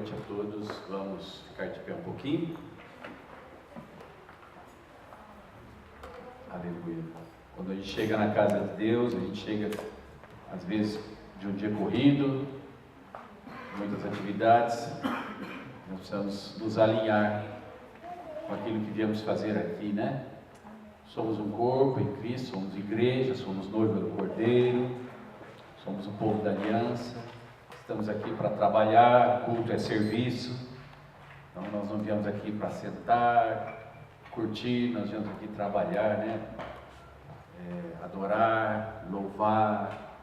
noite a todos. Vamos ficar de pé um pouquinho. Aleluia. Quando a gente chega na casa de Deus, a gente chega às vezes de um dia corrido, muitas atividades. Nós precisamos nos alinhar com aquilo que viemos fazer aqui, né? Somos um corpo em Cristo, somos igreja, somos noiva do Cordeiro, somos o povo da aliança. Estamos aqui para trabalhar, culto é serviço. Então nós não viemos aqui para sentar, curtir, nós viemos aqui trabalhar, né? Adorar, louvar,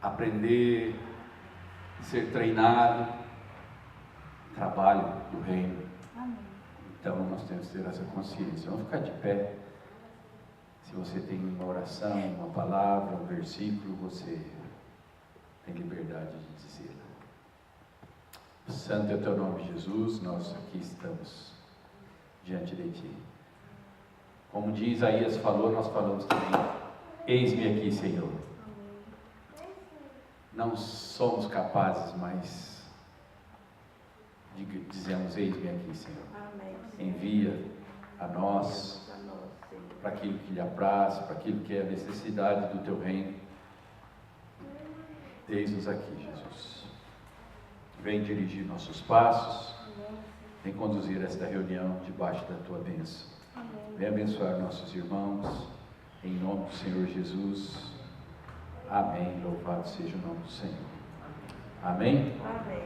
aprender, ser treinado. Trabalho do reino. Amém. Então nós temos que ter essa consciência. Vamos ficar de pé. Se você tem uma oração, uma palavra, um versículo, você tem liberdade de dizer. Santo é o teu nome, Jesus. Nós aqui estamos diante de ti. Como diz Isaías falou, nós falamos também: eis-me aqui, Senhor. Não somos capazes, mas dizemos: eis-me aqui, Senhor. Amém. Envia a nós para aquilo que lhe apraz, para aquilo que é a necessidade do teu reino. Eis-nos aqui, Jesus. Vem dirigir nossos passos, vem conduzir esta reunião debaixo da tua bênção. Vem abençoar nossos irmãos, em nome do Senhor Jesus. Amém. Louvado seja o nome do Senhor. Amém? Amém.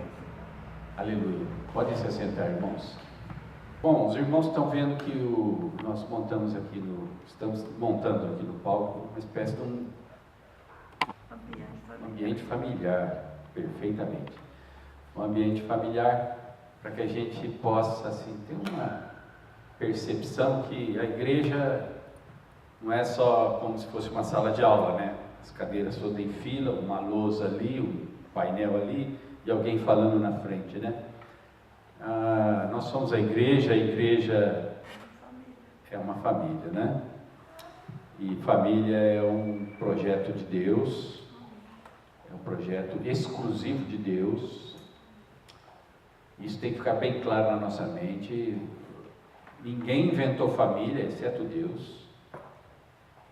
Aleluia. Podem se assentar, irmãos. Bom, os irmãos estão vendo que nós estamos montando aqui no palco uma espécie de um ambiente familiar, perfeitamente. Um ambiente familiar para que a gente possa assim, ter uma percepção que a igreja não é só como se fosse uma sala de aula, né? As cadeiras todas em fila, uma lousa ali, um painel ali e alguém falando na frente, né? Nós somos a igreja é uma família, né? E família é um projeto de Deus, é um projeto exclusivo de Deus. Isso tem que ficar bem claro na nossa mente. Ninguém inventou família, exceto Deus.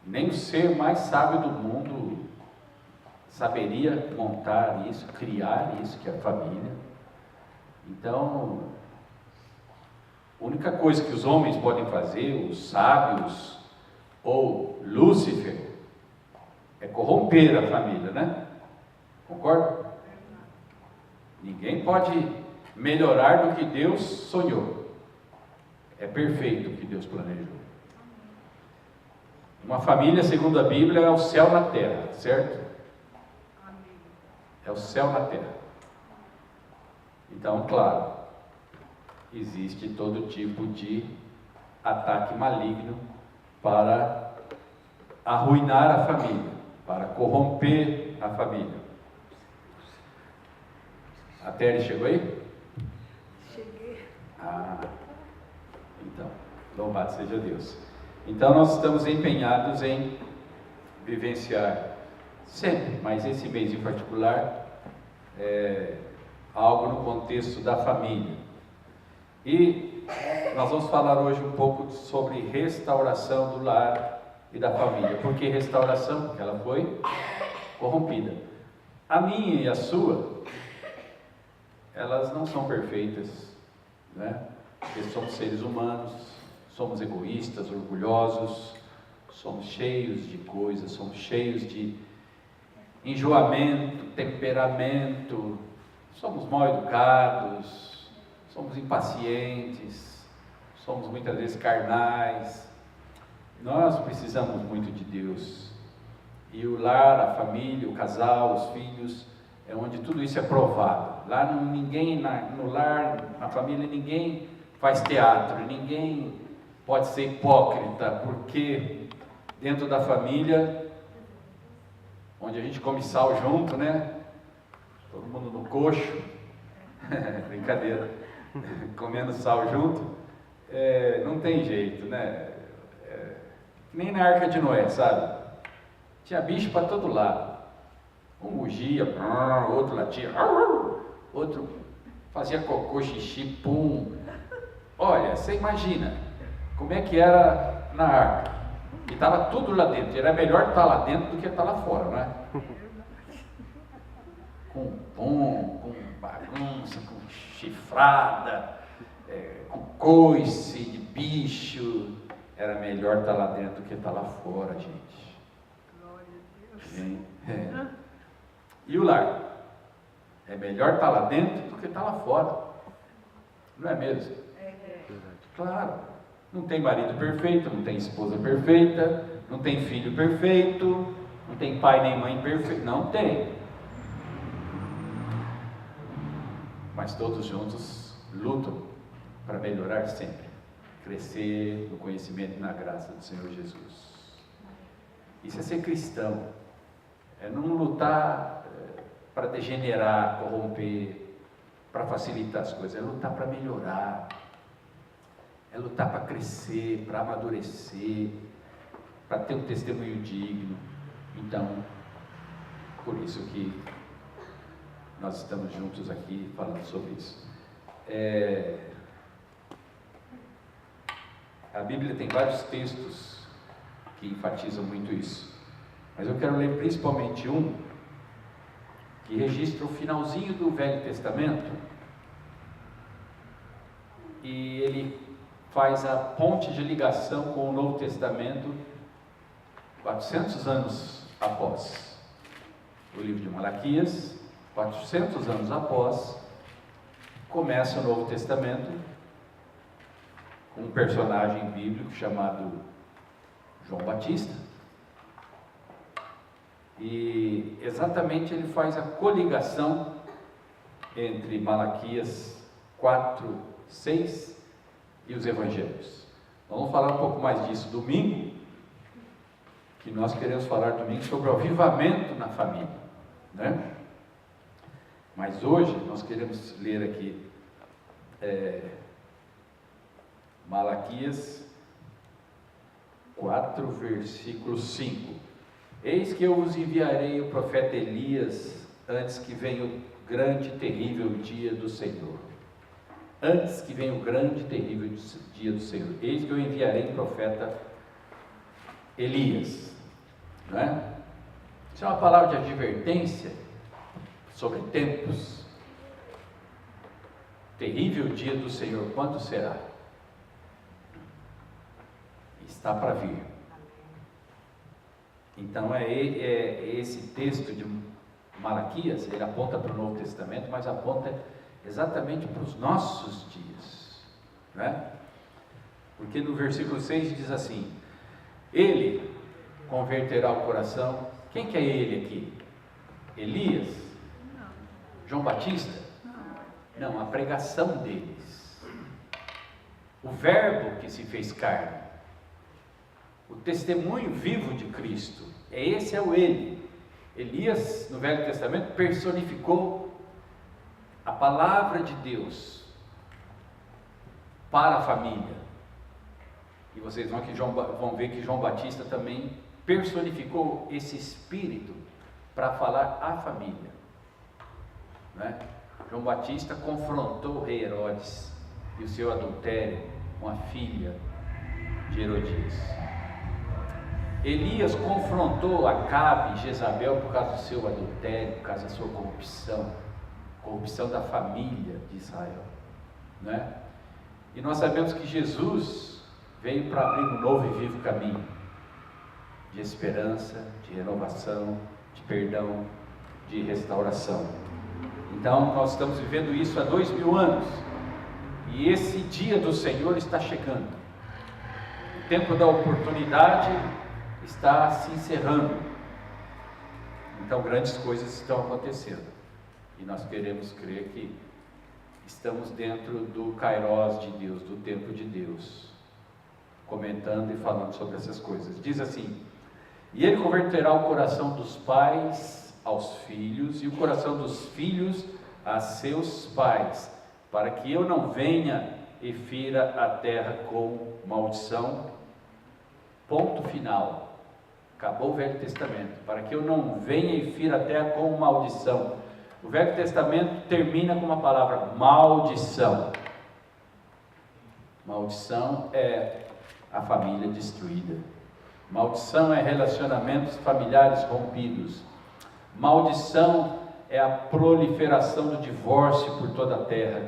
Nem o ser mais sábio do mundo saberia montar isso, criar isso, que é a família. Então, a única coisa que os homens podem fazer, os sábios ou Lúcifer, é corromper a família, né? Concorda? Ninguém pode melhorar do que Deus sonhou. É perfeito o que Deus planejou. Uma família, segundo a Bíblia, é o céu na terra, certo? É o céu na terra. Então, claro, existe todo tipo de ataque maligno para arruinar a família, para corromper a família. A Terry chegou aí? Cheguei. Então, louvado seja Deus. Então nós estamos empenhados em vivenciar sempre, mas esse mês em particular, algo no contexto da família. E nós vamos falar hoje um pouco sobre restauração do lar e da família. Por que restauração? Porque ela foi corrompida. A minha e a sua, elas não são perfeitas, né? Porque somos seres humanos, somos egoístas, orgulhosos, somos cheios de coisas, somos cheios de enjoamento, temperamento, somos mal educados, somos impacientes, somos muitas vezes carnais. Nós precisamos muito de Deus. E o lar, a família, o casal, os filhos, é onde tudo isso é provado. Lá no lar, na família, ninguém faz teatro, ninguém pode ser hipócrita, porque dentro da família, onde a gente come sal junto, né? Todo mundo no coxo, brincadeira, comendo sal junto, não tem jeito, né? Nem na Arca de Noé, sabe? Tinha bicho para todo lado. Um mugia, outro latia, outro fazia cocô, xixi, pum. Olha, você imagina como é que era na arca. E estava tudo lá dentro. Era melhor estar lá dentro do que estar lá fora, não é? Com pum, com bagunça, com chifrada, com coice de bicho. Era melhor estar lá dentro do que estar lá fora, gente. Glória a Deus. E o lar? É melhor estar lá dentro do que estar lá fora. Não é mesmo? Claro. Não tem marido perfeito, não tem esposa perfeita, não tem filho perfeito, não tem pai nem mãe perfeito. Não tem. Mas todos juntos lutam para melhorar sempre. Crescer no conhecimento e na graça do Senhor Jesus. Isso é ser cristão. É não lutar para degenerar, corromper, para facilitar as coisas. É lutar para melhorar. É lutar para crescer, para amadurecer, para ter um testemunho digno. Então, por isso que nós estamos juntos aqui falando sobre isso. A Bíblia tem vários textos que enfatizam muito isso. Mas eu quero ler principalmente um que registra o finalzinho do Velho Testamento. E ele faz a ponte de ligação com o Novo Testamento 400 anos após o livro de Malaquias. 400 anos após, começa o Novo Testamento com um personagem bíblico chamado João Batista. E exatamente ele faz a coligação entre Malaquias 4, 6 e os Evangelhos. Vamos falar um pouco mais disso domingo, que nós queremos falar domingo sobre o avivamento na família, né? Mas hoje nós queremos ler aqui Malaquias 4, versículo 5. Eis que eu vos enviarei o profeta Elias antes que venha o grande e terrível dia do Senhor. Antes que venha o grande e terrível dia do Senhor. Eis que eu enviarei o profeta Elias. Não é? Isso é uma palavra de advertência sobre tempos. Terrível dia do Senhor, quando será? Está para vir. Então esse texto de Malaquias, ele aponta para o Novo Testamento, mas aponta exatamente para os nossos dias, né? Porque no versículo 6 diz assim: ele converterá o coração. Quem que é ele aqui? Elias? João Batista? Não, a pregação deles, o verbo que se fez carne, o testemunho vivo de Cristo. Esse é o ele. Elias, no Velho Testamento, personificou a palavra de Deus para a família. E vocês vão ver que João Batista também personificou esse espírito para falar à família, né? João Batista confrontou o rei Herodes e o seu adultério com a filha de Herodias. Elias confrontou Acabe e Jezabel por causa do seu adultério, por causa da sua corrupção da família de Israel, né? E nós sabemos que Jesus veio para abrir um novo e vivo caminho de esperança, de renovação, de perdão, de restauração. Então nós estamos vivendo isso há 2000 anos, e esse dia do Senhor está chegando. O tempo da oportunidade está se encerrando. Então grandes coisas estão acontecendo, e nós queremos crer que estamos dentro do Kairos de Deus, do tempo de Deus, comentando e falando sobre essas coisas. Diz assim: e ele converterá o coração dos pais aos filhos, e o coração dos filhos a seus pais, para que eu não venha e fira a terra com maldição. Ponto final. Acabou o Velho Testamento. Para que eu não venha e fira a terra com maldição. O Velho Testamento termina com uma palavra: maldição. Maldição é a família destruída. Maldição é relacionamentos familiares rompidos. Maldição é a proliferação do divórcio por toda a terra.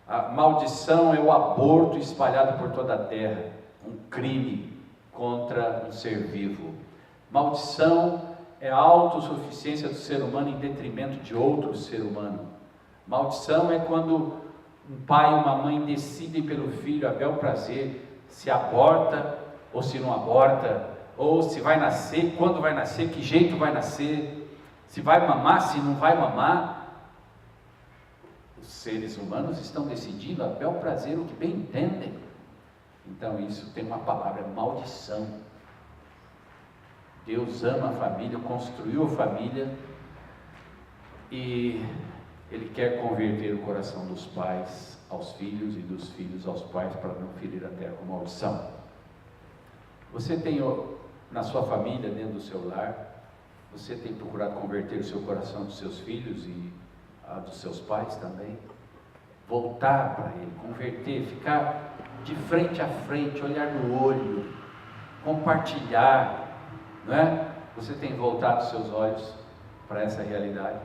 A maldição é o aborto espalhado por toda a terra. Um crime contra um ser vivo. Maldição é a autossuficiência do ser humano em detrimento de outro ser humano. Maldição é quando um pai e uma mãe decidem pelo filho a bel prazer se aborta ou se não aborta, ou se vai nascer, quando vai nascer, que jeito vai nascer, se vai mamar, se não vai mamar. Os seres humanos estão decidindo a bel prazer o que bem entendem. Então isso tem uma palavra: maldição. Deus ama a família, construiu a família e Ele quer converter o coração dos pais aos filhos e dos filhos aos pais, para não ferir a terra com maldição. Você tem na sua família, dentro do seu lar, você tem procurado converter o seu coração dos seus filhos e dos seus pais também? Voltar para Ele, converter, ficar de frente a frente, olhar no olho, compartilhar, não é? Você tem voltado seus olhos para essa realidade?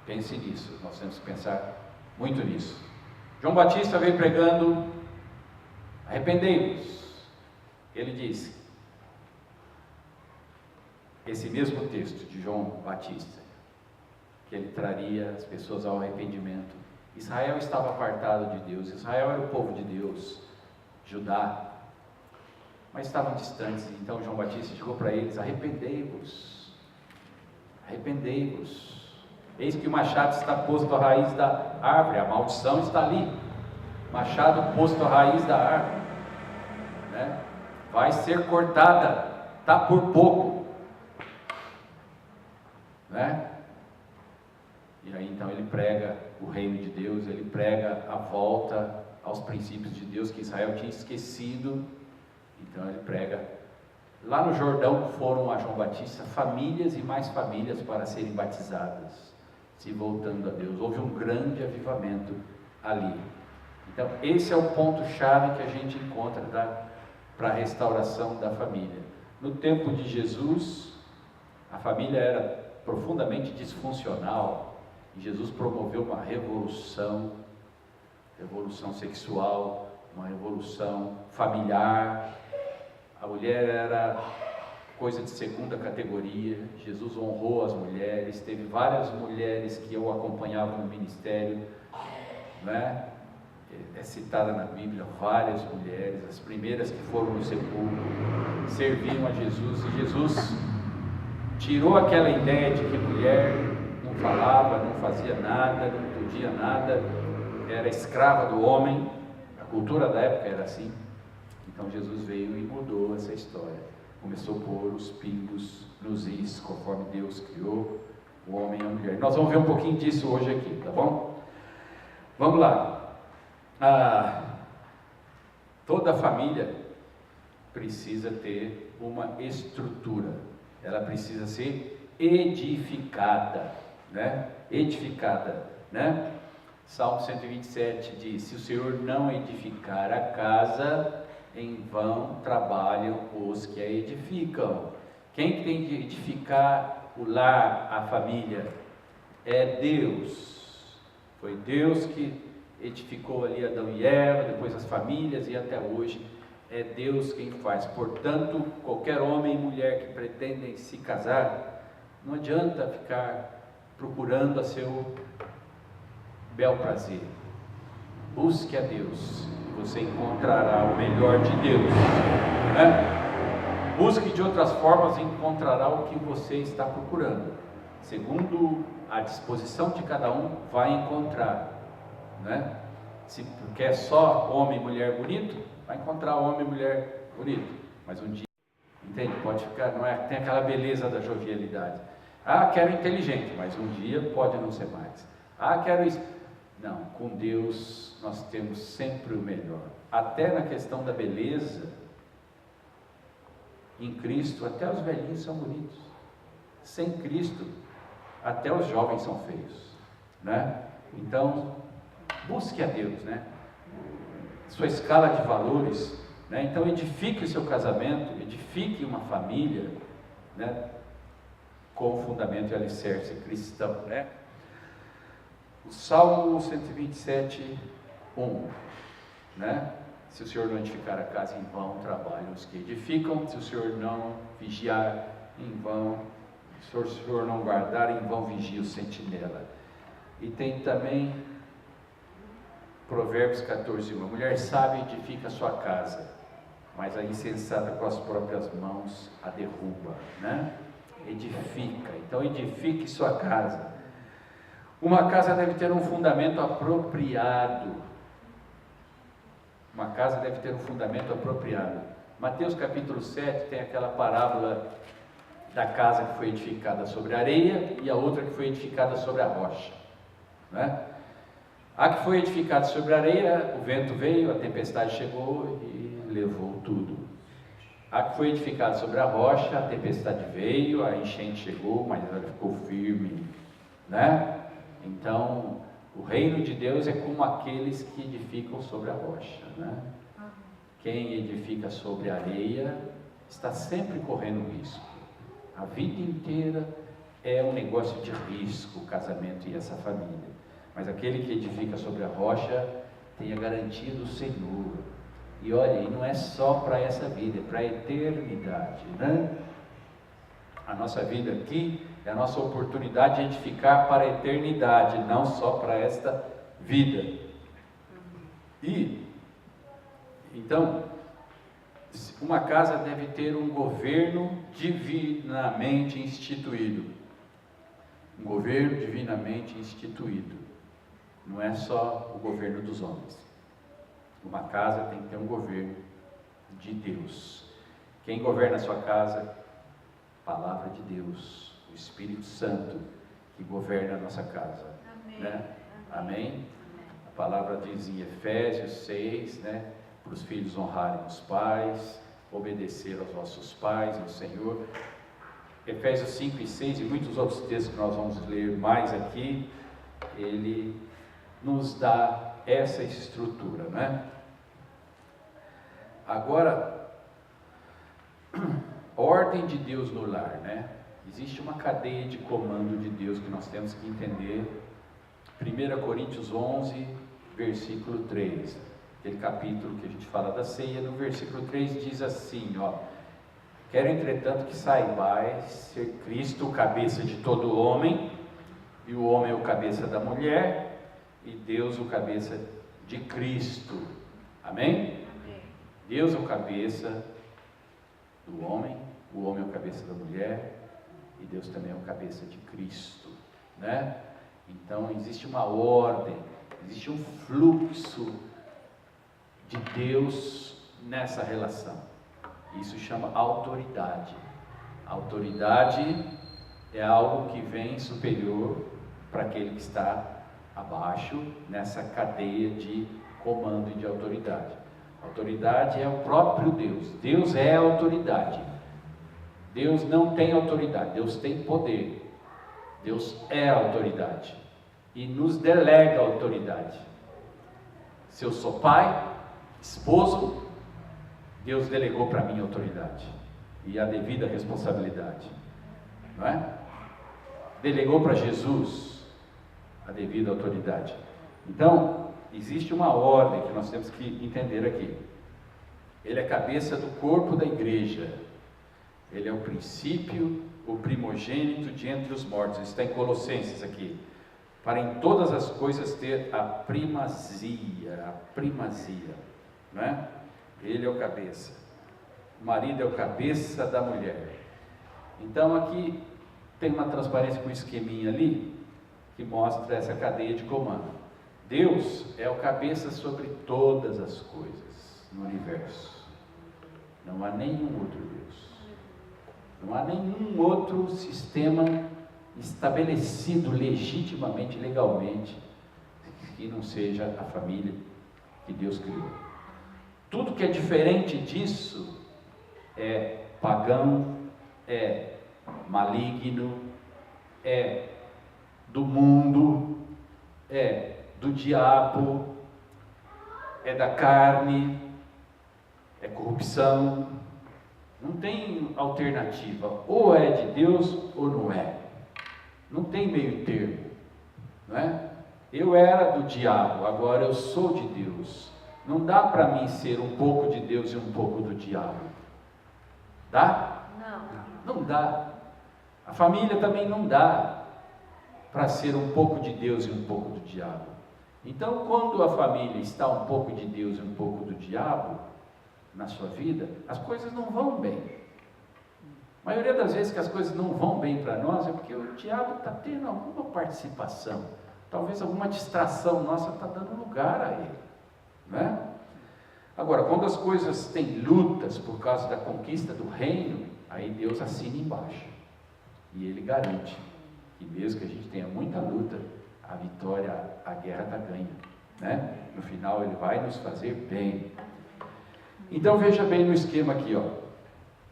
Pense nisso, nós temos que pensar muito nisso. João Batista veio pregando: arrependei-vos. Ele disse, esse mesmo texto de João Batista, que ele traria as pessoas ao arrependimento. Israel estava apartado de Deus, Israel era o povo de Deus, Judá, mas estavam distantes. Então João Batista chegou para eles: arrependei-vos, arrependei-vos. Eis que o machado está posto à raiz da árvore, a maldição está ali, machado posto à raiz da árvore, né? Vai ser cortada, está por pouco, né? E aí então ele prega o reino de Deus, ele prega a volta aos princípios de Deus que Israel tinha esquecido. Então ele prega. Lá no Jordão foram a João Batista famílias e mais famílias para serem batizadas, se voltando a Deus. Houve um grande avivamento ali. Então esse é o ponto-chave que a gente encontra para a restauração da família. No tempo de Jesus, a família era profundamente disfuncional, e Jesus promoveu uma revolução sexual, uma revolução familiar. A mulher era coisa de segunda categoria. Jesus honrou as mulheres, teve várias mulheres que o acompanhavam no ministério, né? É citada na Bíblia várias mulheres, as primeiras que foram no sepulcro, serviam a Jesus, e Jesus tirou aquela ideia de que mulher não falava, não fazia nada, não podia nada, era escrava do homem. A cultura da época era assim. Então Jesus veio e mudou essa história. Começou a pôr os pingos nos is, conforme Deus criou o homem e a mulher. Nós vamos ver um pouquinho disso hoje aqui, tá bom? Vamos lá. Toda família precisa ter uma estrutura. Ela precisa ser edificada, né? Edificada, né? Salmo 127 diz: se o Senhor não edificar a casa, em vão trabalham os que a edificam. Quem tem que edificar o lar, a família? É Deus. Foi Deus que edificou ali Adão e Eva, depois as famílias, e até hoje é Deus quem faz. Portanto, qualquer homem e mulher que pretendem se casar, não adianta ficar procurando a seu bel prazer. Busque a Deus, e você encontrará o melhor de Deus, né? Busque de outras formas e encontrará o que você está procurando. Segundo a disposição de cada um, vai encontrar, né? Se quer só homem e mulher bonito, vai encontrar homem e mulher bonito. Mas um dia, entende? Pode ficar, não é? Tem aquela beleza da jovialidade. Quero inteligente, mas um dia pode não ser mais. Quero isso. Não, com Deus nós temos sempre o melhor. Até na questão da beleza, em Cristo, até os velhinhos são bonitos. Sem Cristo, até os jovens são feios, né? Então, busque a Deus, né? Sua escala de valores, né? Então, edifique o seu casamento, edifique uma família, né? Com o fundamento e alicerce cristão, né? O Salmo 127, 1, né? Se o Senhor não edificar a casa, em vão trabalham os que edificam. Se o Senhor não vigiar, em vão. Se o Senhor não guardar, em vão vigia o sentinela. E tem também Provérbios 14, 1. A mulher sábia edifica a sua casa, mas a insensata com as próprias mãos a derruba, né? Edifica. Então edifique sua casa. Uma casa deve ter um fundamento apropriado. Uma casa deve ter um fundamento apropriado. Mateus capítulo 7 tem aquela parábola da casa que foi edificada sobre a areia e a outra que foi edificada sobre a rocha, né? A que foi edificada sobre a areia, o vento veio, a tempestade chegou e levou tudo. A que foi edificada sobre a rocha, a tempestade veio, a enchente chegou, mas ela ficou firme, né? Então, o reino de Deus é como aqueles que edificam sobre a rocha, né? Quem edifica sobre a areia está sempre correndo risco. A vida inteira é um negócio de risco, o casamento e essa família. Mas aquele que edifica sobre a rocha tem a garantia do Senhor. E olha, e não é só para essa vida, é para a eternidade, né? A nossa vida aqui é a nossa oportunidade de edificar para a eternidade, não só para esta vida. E, então, uma casa deve ter um governo divinamente instituído. Um governo divinamente instituído. Não é só o governo dos homens. Uma casa tem que ter um governo de Deus. Quem governa a sua casa? Palavra de Deus, o Espírito Santo que governa a nossa casa. Amém. Né? Amém? A palavra diz em Efésios 6, né? Para os filhos honrarem os pais, obedecer aos nossos pais, ao Senhor. Efésios 5 e 6 e muitos outros textos que nós vamos ler mais aqui, ele nos dá essa estrutura, né? Agora, ordem de Deus no lar, né? Existe uma cadeia de comando de Deus que nós temos que entender. 1 Coríntios 11, versículo 3, aquele capítulo que a gente fala da ceia, no versículo 3 diz assim, ó: quero entretanto que saibais ser Cristo o cabeça de todo homem, e o homem é o cabeça da mulher, e Deus o cabeça de Cristo. Amém? Deus é o cabeça do homem, o homem é o cabeça da mulher, e Deus também é o cabeça de Cristo, né? Então existe uma ordem, existe um fluxo de Deus nessa relação. Isso chama autoridade. Autoridade é algo que vem superior para aquele que está abaixo nessa cadeia de comando e de autoridade. Autoridade é o próprio Deus. Deus é a autoridade. Deus não tem autoridade, Deus tem poder. Deus é a autoridade e nos delega a autoridade. Se eu sou pai, esposo, Deus delegou para mim a autoridade e a devida responsabilidade, não é? Delegou para Jesus a devida autoridade. Então, existe uma ordem que nós temos que entender aqui. Ele é cabeça do corpo da igreja. Ele é o princípio, o primogênito de entre os mortos. Isso está em Colossenses aqui. Para em todas as coisas ter a primazia, não é? Ele é o cabeça. O marido é o cabeça da mulher. Então aqui tem uma transparência com um esqueminha ali, que mostra essa cadeia de comando. Deus é o cabeça sobre todas as coisas no universo. Não há nenhum outro Deus. Não há nenhum outro sistema estabelecido legitimamente, legalmente, que não seja a família que Deus criou. Tudo que é diferente disso é pagão, é maligno, é do mundo, é do diabo, é da carne, é corrupção. Não tem alternativa, ou é de Deus ou não é. Não tem meio termo, não é? Eu era do diabo, agora eu sou de Deus. Não dá para mim ser um pouco de Deus e um pouco do diabo. Dá? Não dá. A família também não dá para ser um pouco de Deus e um pouco do diabo. Então, quando a família está um pouco de Deus e um pouco do diabo na sua vida, as coisas não vão bem. A maioria das vezes que as coisas não vão bem para nós é porque o diabo está tendo alguma participação, talvez alguma distração nossa está dando lugar a ele, não é? Agora, quando as coisas têm lutas por causa da conquista do reino, aí Deus assina embaixo e Ele garante que mesmo que a gente tenha muita luta, a vitória, a guerra está ganha, né? No final Ele vai nos fazer bem. Então veja bem no esquema aqui, ó,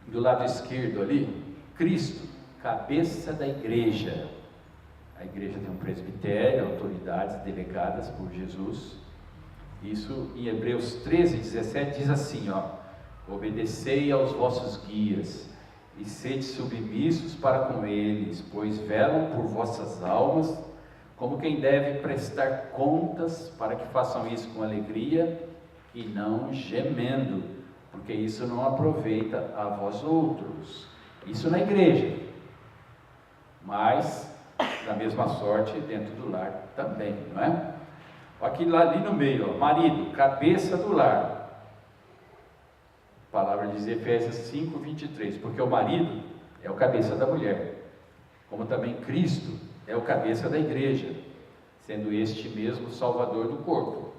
do lado esquerdo ali, Cristo, cabeça da igreja. A igreja tem um presbitério, autoridades delegadas por Jesus. Isso em Hebreus 13, 17 diz assim, ó: obedecei aos vossos guias e sede submissos para com eles, pois velam por vossas almas, como quem deve prestar contas, para que façam isso com alegria e não gemendo, porque isso não aproveita a vós outros. Isso na igreja, mas da mesma sorte dentro do lar também, não é? Aqui lá ali no meio, ó, marido, cabeça do lar. A palavra diz Efésios 5, 23, porque o marido é o cabeça da mulher, como também Cristo é o cabeça da igreja, sendo este mesmo Salvador do corpo.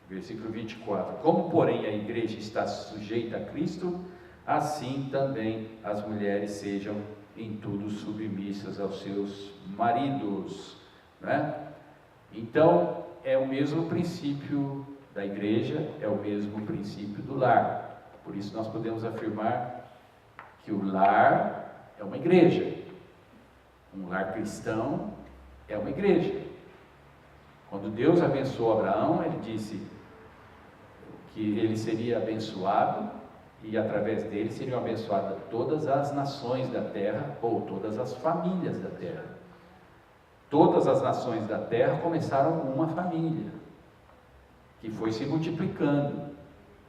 Versículo 24, como porém a igreja está sujeita a Cristo, assim também as mulheres sejam em tudo submissas aos seus maridos, né? Então, é o mesmo princípio da igreja, é o mesmo princípio do lar. Por isso nós podemos afirmar que o lar é uma igreja. Um lar cristão é uma igreja. Quando Deus abençoou Abraão, Ele disse que ele seria abençoado e através dele seriam abençoadas todas as nações da terra, ou todas as famílias da terra. Todas as nações da terra começaram com uma família, que foi se multiplicando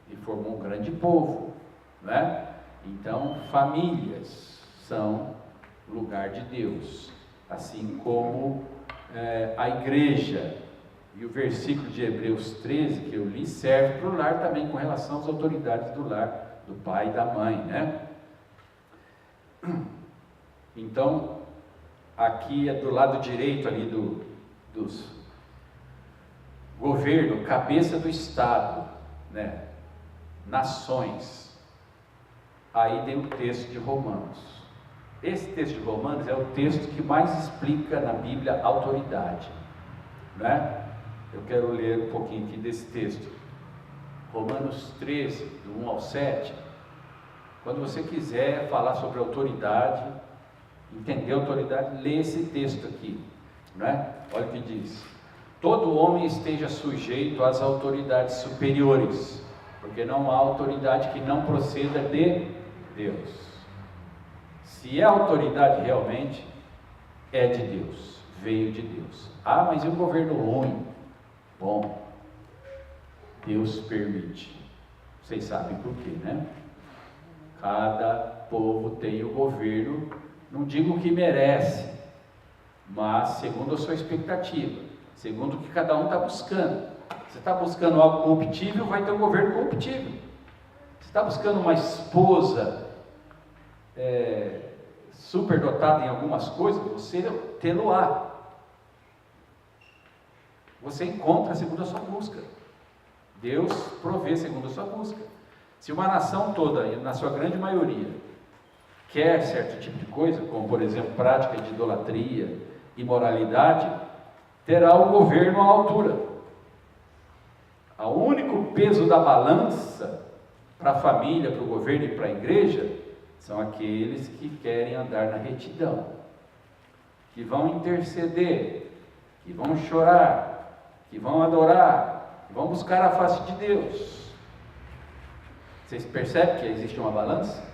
e formou um grande povo, né? Então, famílias são lugar de Deus, assim como a igreja. E o versículo de Hebreus 13 que eu li serve para o lar também, com relação às autoridades do lar, do pai e da mãe, né? Então, aqui é do lado direito ali dos governo, cabeça do Estado, né? Nações. Aí tem o texto de Romanos. Esse texto de Romanos é o texto que mais explica na Bíblia autoridade, né? Eu quero ler um pouquinho aqui desse texto. Romanos 13, do 1 ao 7. Quando você quiser falar sobre autoridade, entender autoridade, lê esse texto aqui, né? Olha o que diz: todo homem esteja sujeito às autoridades superiores, porque não há autoridade que não proceda de Deus. Se é autoridade realmente, é de Deus, veio de Deus. Ah, mas e o governo ruim? Bom, Deus permite. Vocês sabem por quê, né? Cada povo tem o governo, não digo que merece, mas segundo a sua expectativa, segundo o que cada um está buscando. Você está buscando algo corruptível, vai ter um governo corruptível. Você está buscando uma esposa superdotada em algumas coisas, você tê-lo-á. Você encontra segundo a sua busca. Deus provê segundo a sua busca. Se uma nação toda, na sua grande maioria, quer certo tipo de coisa, como por exemplo prática de idolatria, imoralidade, terá o governo à altura. O único peso da balança para a família, para o governo e para a igreja, são aqueles que querem andar na retidão, que vão interceder que vão chorar, que vão adorar, que vão buscar a face de Deus. Vocês percebem que existe uma balança?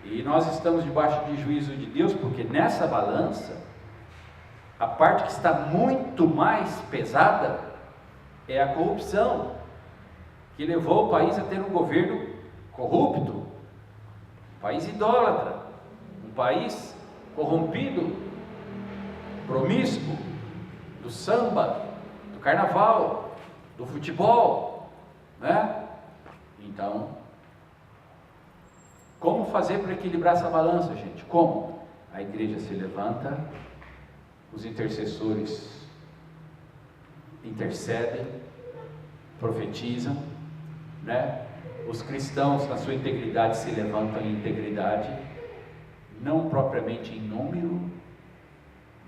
E nós estamos debaixo de juízo de Deus, porque nessa balança, a parte que está muito mais pesada é a corrupção, que levou o país a ter um governo corrupto, um país idólatra, um país corrompido, promíscuo, do samba, do carnaval, do futebol, né? Então, como fazer para equilibrar essa balança, gente? Como? A igreja se levanta, os intercessores intercedem, profetizam, né? Os cristãos, na sua integridade, se levantam em integridade, não propriamente em número,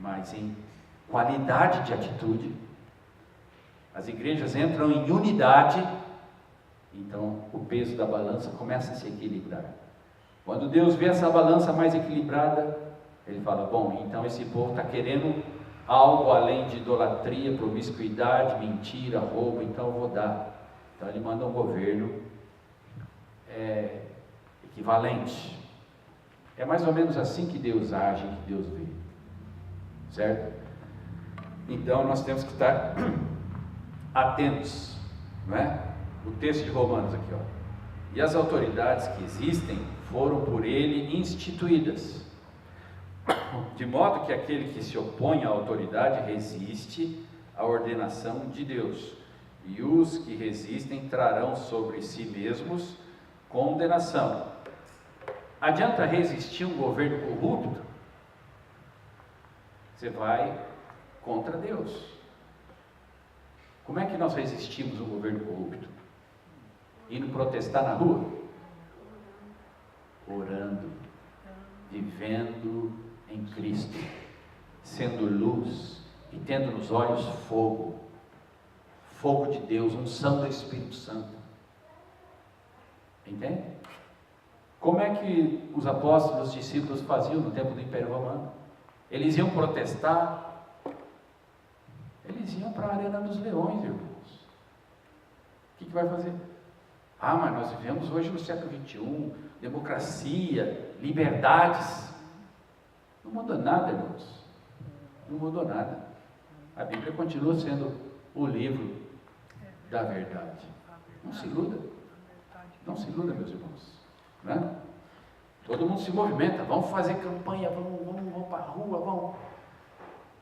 mas em qualidade de atitude. As igrejas entram em unidade, então o peso da balança começa a se equilibrar. Quando Deus vê essa balança mais equilibrada, Ele fala: bom, então esse povo está querendo algo além de idolatria, promiscuidade, mentira, roubo, então eu vou dar. Então Ele manda um governo equivalente. É mais ou menos assim que Deus age, que Deus vê, certo? Então nós temos que estar atentos, não é? O texto de Romanos aqui, ó. E as autoridades que existem foram por Ele instituídas, de modo que aquele que se opõe à autoridade resiste à ordenação de Deus, e os que resistem trarão sobre si mesmos condenação. Adianta resistir um governo corrupto? Você vai contra Deus. Como é que nós resistimos um governo corrupto? Indo protestar na rua? Orando, vivendo em Cristo, sendo luz e tendo nos olhos fogo, fogo de Deus, unção do Espírito Santo. Entende? Como é que os apóstolos, os discípulos faziam no tempo do Império Romano? Eles iam protestar, eles iam para a Arena dos Leões, irmãos. O que vai fazer? Ah, mas nós vivemos hoje no século XXI, democracia, liberdades. Não mudou nada, irmãos. Não mudou nada. A Bíblia continua sendo o livro da verdade. Não se iluda. Não se iluda, meus irmãos. Né? Todo mundo se movimenta. Vamos fazer campanha, vamos para a rua, vamos.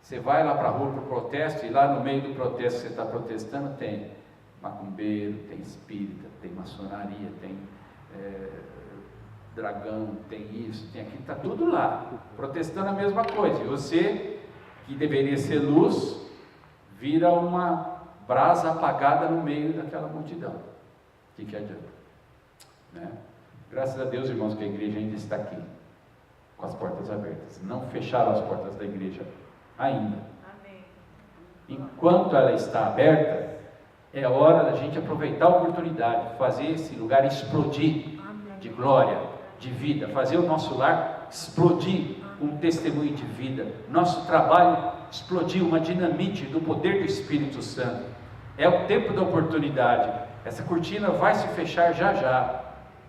Você vai lá para a rua para o protesto, e lá no meio do protesto que você está protestando, tem macumbeiro, tem espírita, tem maçonaria, tem dragão, tem isso, tem aquilo, está tudo lá, protestando a mesma coisa. E você, que deveria ser luz, vira uma brasa apagada no meio daquela multidão. O que adianta? Né? Graças a Deus, irmãos, que a igreja ainda está aqui, com as portas abertas. Não fecharam as portas da igreja ainda. Amém. Enquanto ela está aberta, é hora da gente aproveitar a oportunidade, fazer esse lugar explodir de glória, de vida, fazer o nosso lar explodir um testemunho de vida, nosso trabalho explodir uma dinamite do poder do Espírito Santo. É o tempo da oportunidade. Essa cortina vai se fechar já já,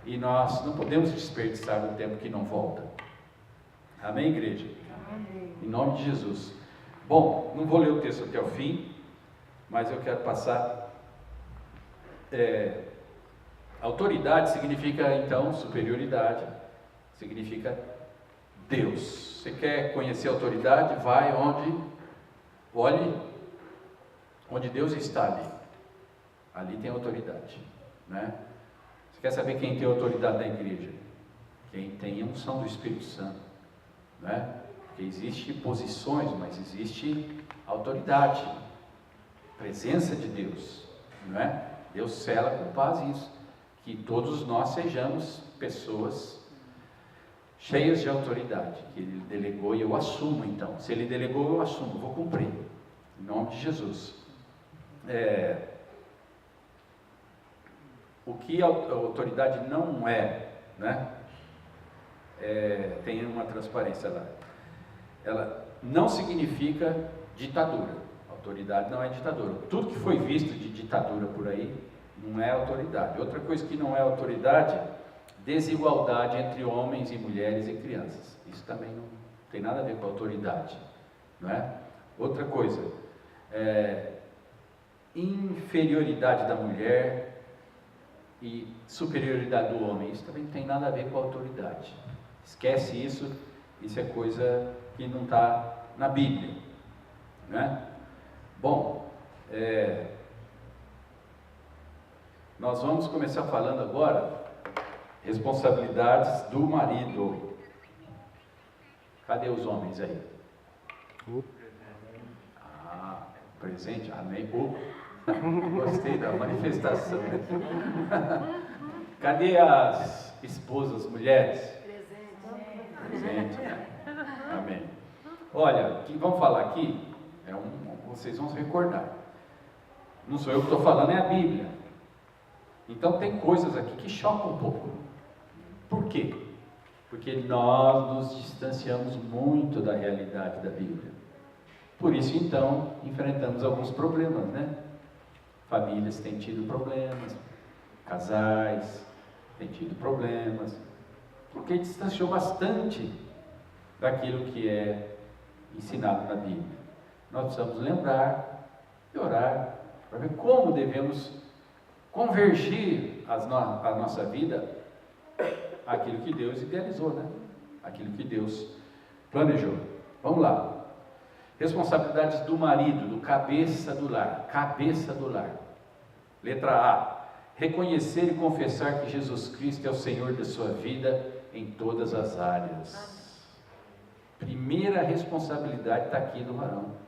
e nós não podemos desperdiçar o tempo que não volta. Amém, igreja? Amém. Em nome de Jesus. Bom, não vou ler o texto até o fim, mas eu quero passar. Autoridade significa, então, superioridade, significa Deus. Você quer conhecer a autoridade? Vai olhe onde Deus está ali. Ali tem autoridade, né? Você quer saber quem tem autoridade na igreja? Quem tem a unção do Espírito Santo, né? Porque existe posições, mas existe autoridade, presença de Deus, não é? Deus sela com paz isso, que todos nós sejamos pessoas cheias de autoridade, que Ele delegou e eu assumo. Então, se Ele delegou, eu assumo, vou cumprir, em nome de Jesus. O que a autoridade não é, né? Tem uma transparência lá. Ela não significa ditadura. Autoridade não é ditadura. Tudo que foi visto de ditadura por aí não é autoridade. Outra coisa que não é autoridade, desigualdade entre homens e mulheres e crianças. Isso também não tem nada a ver com autoridade, não é? Outra coisa, inferioridade da mulher e superioridade do homem. Isso também não tem nada a ver com autoridade. Esquece isso. Isso é coisa que não está na Bíblia, né? Bom, nós vamos começar falando agora responsabilidades do marido. Cadê os homens aí? Presente, amém. Gostei da manifestação. Cadê as esposas, mulheres? Presente, né? Amém. Olha, que vamos falar aqui, vocês vão se recordar. Não sou eu que estou falando, é a Bíblia. Então tem coisas aqui que chocam um pouco. Por quê? Porque nós nos distanciamos muito da realidade da Bíblia. Por isso, então, enfrentamos alguns problemas, né? Famílias têm tido problemas, casais têm tido problemas, porque distanciou bastante daquilo que é ensinado na Bíblia. Nós precisamos lembrar e orar para ver como devemos convergir a nossa vida àquilo que Deus idealizou, né? Aquilo que Deus planejou. Vamos lá. Responsabilidades do marido, do cabeça do lar. Cabeça do lar. Letra A. Reconhecer e confessar que Jesus Cristo é o Senhor da sua vida em todas as áreas. Primeira responsabilidade está aqui do varão.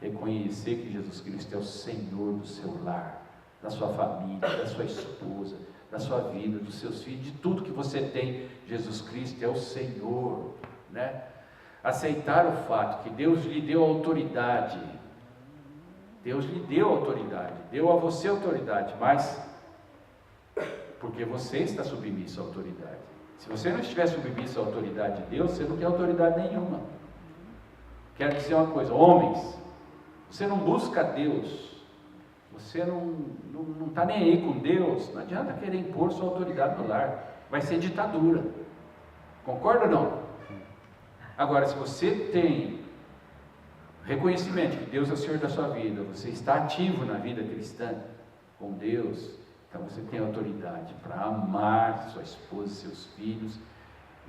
Reconhecer que Jesus Cristo é o Senhor do seu lar, da sua família, da sua esposa, da sua vida, dos seus filhos, de tudo que você tem. Jesus Cristo é o Senhor, né? Aceitar o fato que Deus lhe deu autoridade. Deus lhe deu autoridade, deu a você autoridade, mas porque você está submisso à autoridade. Se você não estiver submisso à autoridade de Deus, você não tem autoridade nenhuma. Quero dizer uma coisa, homens, você não busca Deus, você não está nem aí com Deus, não adianta querer impor sua autoridade no lar, vai ser ditadura. Concorda ou não? Agora, se você tem reconhecimento que Deus é o Senhor da sua vida, você está ativo na vida cristã com Deus, então você tem autoridade para amar sua esposa, seus filhos,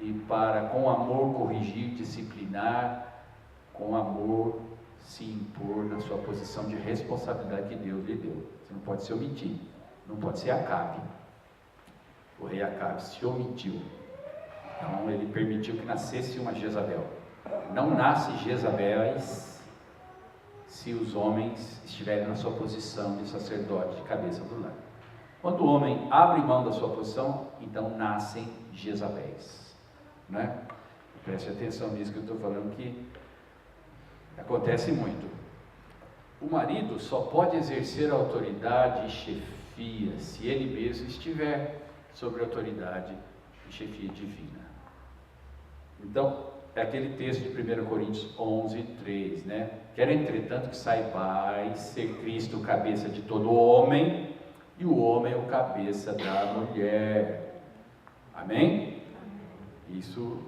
e para com amor corrigir, disciplinar, com amor se impor na sua posição de responsabilidade que Deus lhe deu. Você não pode se omitir, não pode ser Acabe. O rei Acabe se omitiu. Então ele permitiu que nascesse uma Jezabel. Não nasce Jezabéis se os homens estiverem na sua posição de sacerdote, de cabeça do lar. Quando o homem abre mão da sua posição, então nascem Jezabéis, né? Preste atenção nisso que eu estou falando, que acontece muito. O marido só pode exercer autoridade e chefia se ele mesmo estiver sobre autoridade e chefia divina. Então, é aquele texto de 1 Coríntios 11, 3, né? Quero, entretanto, que saibais ser Cristo o cabeça de todo homem, e o homem é o cabeça da mulher. Amém? Isso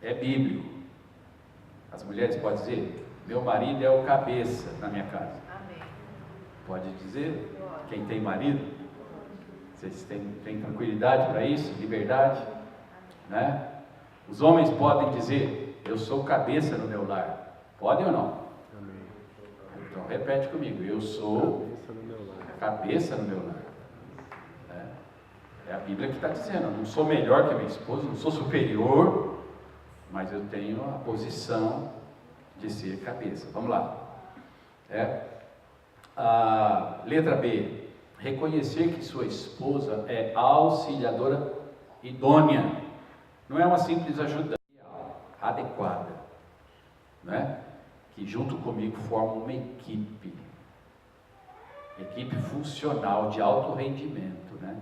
é bíblico. As mulheres podem dizer, meu marido é o cabeça na minha casa. Amém. Pode dizer? Quem tem marido? Vocês têm tranquilidade para isso? Liberdade? Né? Os homens podem dizer, eu sou cabeça no meu lar. Podem ou não? Amém. Então repete comigo, eu sou cabeça no meu lar. É a Bíblia que está dizendo, eu não sou melhor que a minha esposa, não sou superior, mas eu tenho a posição de ser cabeça. Vamos lá. A letra B. Reconhecer que sua esposa é auxiliadora idônea. Não é uma simples ajuda adequada, né? Que junto comigo forma uma equipe funcional de alto rendimento, né?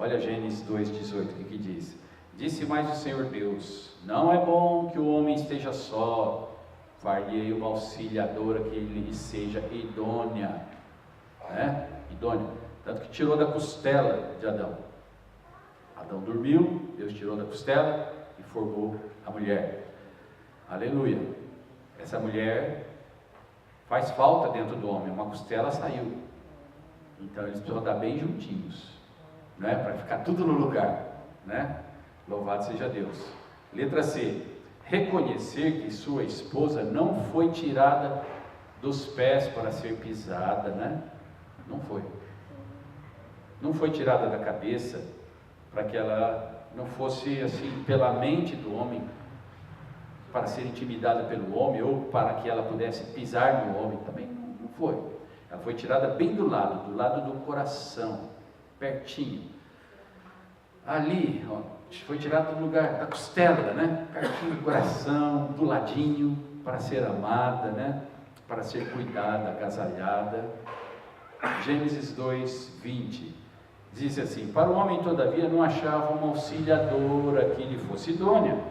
Olha Gênesis 2,18, o que diz? Disse mais o Senhor Deus, não é bom que o homem esteja só, far-lhe uma auxiliadora que lhe seja idônea, né? Idônea, tanto que tirou da costela de Adão. Adão dormiu, Deus tirou da costela e formou a mulher. Aleluia. Essa mulher faz falta dentro do homem, uma costela saiu, então eles precisam andar bem juntinhos, né? Para ficar tudo no lugar, né? Louvado seja Deus. Letra C, reconhecer que sua esposa não foi tirada dos pés para ser pisada, né? Não foi tirada da cabeça para que ela não fosse assim pela mente do homem, para ser intimidada pelo homem, ou para que ela pudesse pisar no homem, também não foi. Ela foi tirada bem do lado do coração, pertinho. Ali, ó, foi tirada do lugar da costela, né? Pertinho do coração, do ladinho, para ser amada, né? Para ser cuidada, agasalhada. Gênesis 2:20 diz assim: para o homem, todavia, não achava uma auxiliadora que lhe fosse idônea.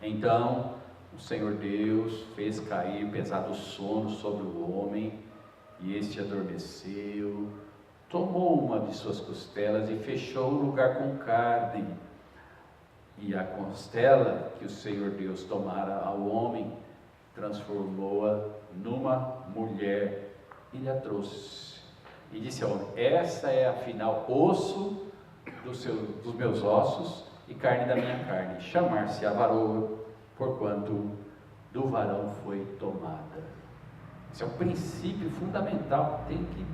Então o Senhor Deus fez cair pesado sono sobre o homem, e este adormeceu. Tomou uma de suas costelas e fechou o lugar com carne. E a costela que o Senhor Deus tomara ao homem, transformou-a numa mulher e lhe a trouxe. E disse ao homem: essa é afinal osso dos meus ossos e carne da minha carne, chamar-se-á varoa, porquanto do varão foi tomada. Esse é o princípio fundamental. Tem que,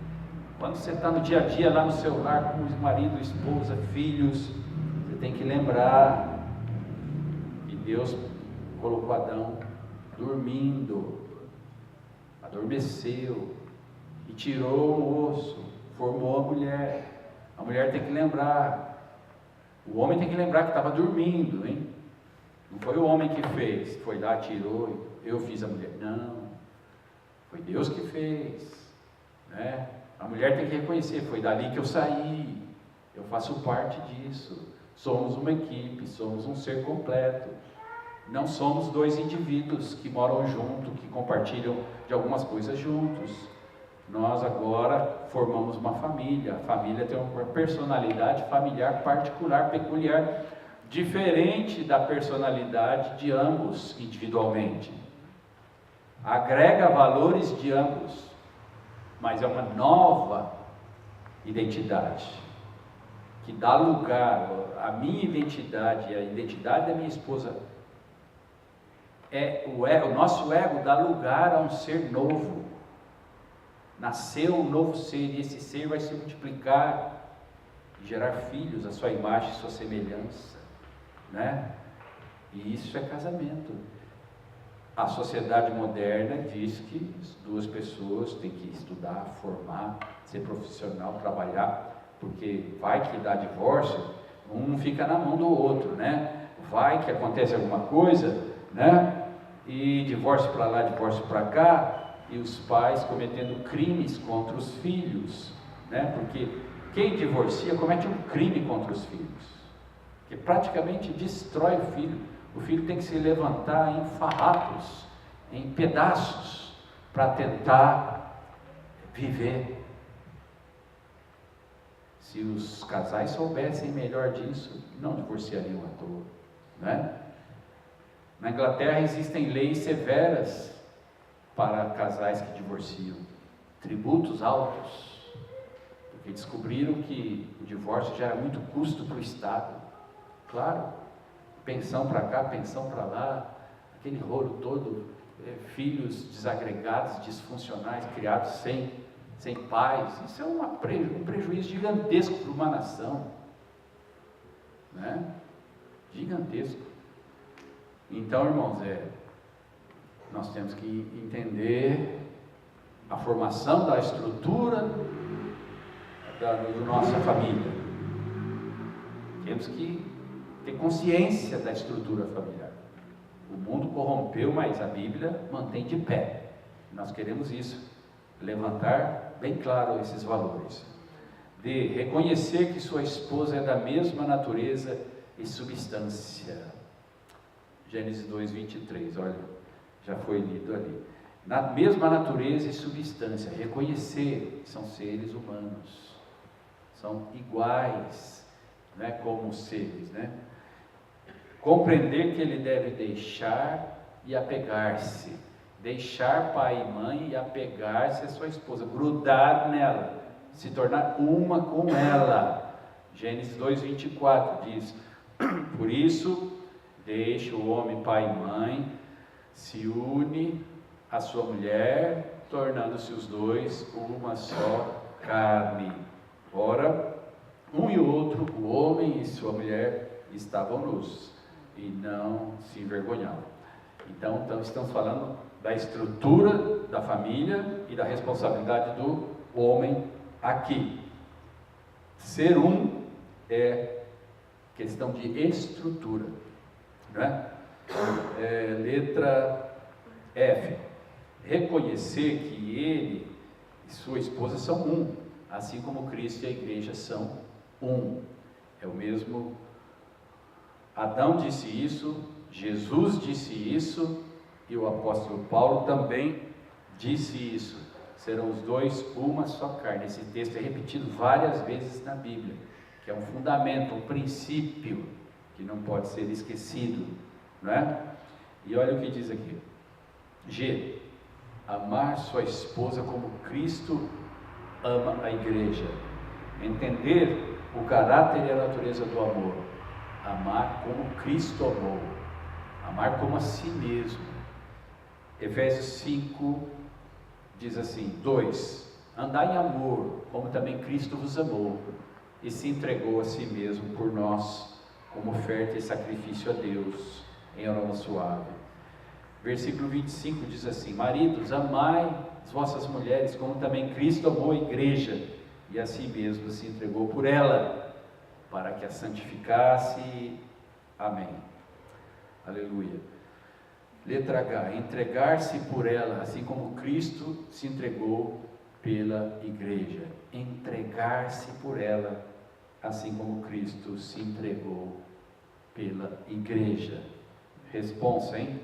quando você está no dia a dia lá no seu lar com o marido, esposa, filhos, você tem que lembrar que Deus colocou Adão dormindo, adormeceu e tirou o osso, formou a mulher. A mulher tem que lembrar, o homem tem que lembrar que estava dormindo, hein? Não foi o homem que fez, foi lá, tirou, eu fiz a mulher. Não, foi Deus que fez, né? A mulher tem que reconhecer, foi dali que eu saí, eu faço parte disso. Somos uma equipe, somos um ser completo. Não somos dois indivíduos que moram juntos, que compartilham de algumas coisas juntos. Nós agora formamos uma família. A família tem uma personalidade familiar particular, peculiar, diferente da personalidade de ambos individualmente. Agrega valores de ambos, mas é uma nova identidade que dá lugar à minha identidade, à identidade da minha esposa. O nosso ego dá lugar a um ser novo. Nasceu um novo ser, e esse ser vai se multiplicar e gerar filhos à sua imagem e sua semelhança, né? E isso é casamento. A sociedade moderna diz que duas pessoas têm que estudar, formar, ser profissional, trabalhar, porque vai que dá divórcio, um fica na mão do outro, né? Vai que acontece alguma coisa, né? E divórcio para lá, divórcio para cá, e os pais cometendo crimes contra os filhos, né? Porque quem divorcia comete um crime contra os filhos, que praticamente destrói o filho. O filho tem que se levantar em farrapos, em pedaços, para tentar viver. Se os casais soubessem melhor disso, não divorciariam à toa, né? Na Inglaterra existem leis severas para casais que divorciam, tributos altos, porque descobriram que o divórcio gera muito custo para o Estado. Claro, pensão para cá, pensão para lá, aquele rolo todo, filhos desagregados, disfuncionais, criados sem pais. Isso é um prejuízo gigantesco para uma nação, né? Gigantesco. Então, irmãos, nós temos que entender a formação da estrutura da nossa família. Temos que ter consciência da estrutura familiar. O mundo corrompeu, mas a Bíblia mantém de pé. Nós queremos isso, levantar bem claro esses valores. De reconhecer que sua esposa é da mesma natureza e substância. Gênesis 2:23, olha. já foi lido ali. Na mesma natureza e substância, reconhecer que são seres humanos, são iguais, né, como seres, né? Compreender que ele deve deixar e apegar-se, deixar pai e mãe e apegar-se à sua esposa, grudar nela, se tornar uma com ela. Gênesis 2:24 diz: por isso deixa o homem pai e mãe, se une à sua mulher, tornando-se os dois uma só carne. Ora, um e outro, o homem e sua mulher, estavam nus e não se envergonhavam. Então estamos falando da estrutura da família e da responsabilidade do homem aqui. Ser um é questão de estrutura, né? Letra F. Reconhecer que ele e sua esposa são um, assim como Cristo e a igreja são um. É o mesmo. Adão disse isso, Jesus disse isso, e o apóstolo Paulo também disse isso. Serão os dois uma só carne. Esse texto é repetido várias vezes na Bíblia, que é um fundamento, um princípio que não pode ser esquecido, não é? E olha o que diz aqui. G. Amar sua esposa como Cristo ama a igreja. Entender o caráter e a natureza do amor. Amar como Cristo amou. Amar como a si mesmo. Efésios 5 diz assim: 2. Andai em amor, como também Cristo vos amou, e se entregou a si mesmo por nós, como oferta e sacrifício a Deus, em aroma suave. Versículo 25 diz assim: maridos, amai as vossas mulheres, como também Cristo amou a igreja, e a si mesmo se entregou por ela, para que a santificasse. Amém. Aleluia. Letra H. Entregar-se por ela, assim como Cristo se entregou pela igreja. Entregar-se por ela, assim como Cristo se entregou pela igreja. Responsa, hein?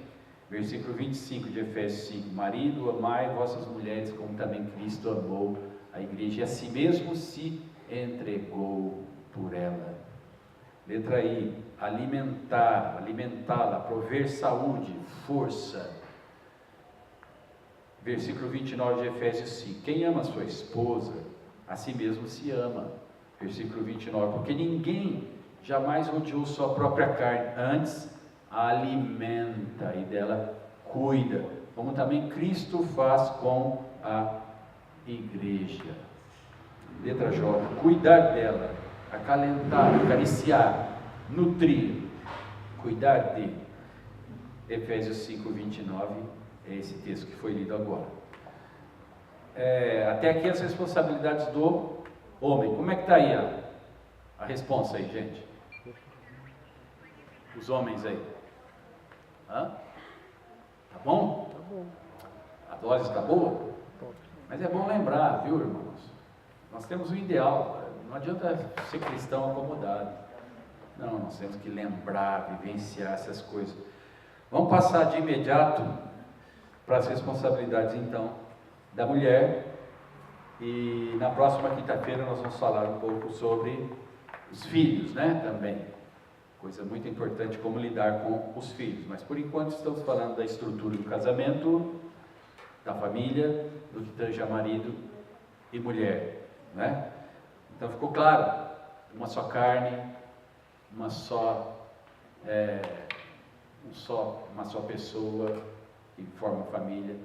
Versículo 25 de Efésios 5. Marido, amai vossas mulheres, como também Cristo amou a igreja, e a si mesmo se entregou por ela. Letra I. Alimentá-la, prover saúde, força. Versículo 29 de Efésios 5. Quem ama sua esposa, a si mesmo se ama. Versículo 29. Porque ninguém jamais odiou sua própria carne, antes a alimenta e dela cuida, como também Cristo faz com a igreja. Letra J. Cuidar dela, acalentar, acariciar, nutrir, cuidar de. Efésios 5, 29, é esse texto que foi lido agora. Até aqui as responsabilidades do homem. Como é que está aí a responsa aí, gente? Os homens aí. Hã? Tá bom? Tá bom. A dose está boa? Mas é bom lembrar, viu, irmãos? Nós temos um ideal. Não adianta ser cristão acomodado. Não, nós temos que lembrar, vivenciar essas coisas. Vamos passar de imediato para as responsabilidades, então, da mulher. E na próxima quinta-feira nós vamos falar um pouco sobre os filhos, né, também. Coisa muito importante, como lidar com os filhos. Mas por enquanto estamos falando da estrutura do casamento, da família, do que tange a marido e mulher, né? Então ficou claro, uma só carne, uma só pessoa que forma família,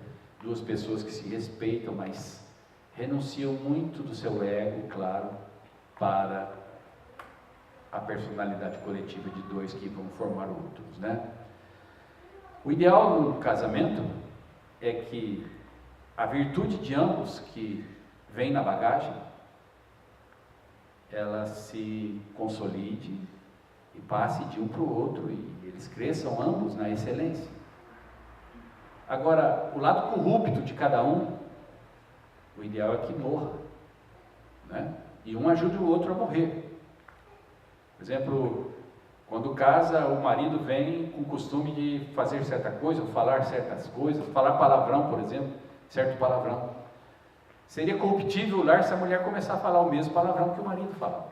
duas pessoas que se respeitam, mas renunciam muito do seu ego, claro, para a personalidade coletiva de dois que vão formar outros, né? O ideal no casamento é que a virtude de ambos que vem na bagagem, ela se consolide e passe de um para o outro, e eles cresçam ambos na excelência. Agora, o lado corrupto de cada um, o ideal é que morra, né? E um ajude o outro a morrer. Por exemplo, Quando casa, o marido vem com o costume de fazer certa coisa, ou falar certas coisas, falar palavrão, por exemplo, certo palavrão. Seria corruptível o lar se a mulher começar a falar o mesmo palavrão que o marido falava.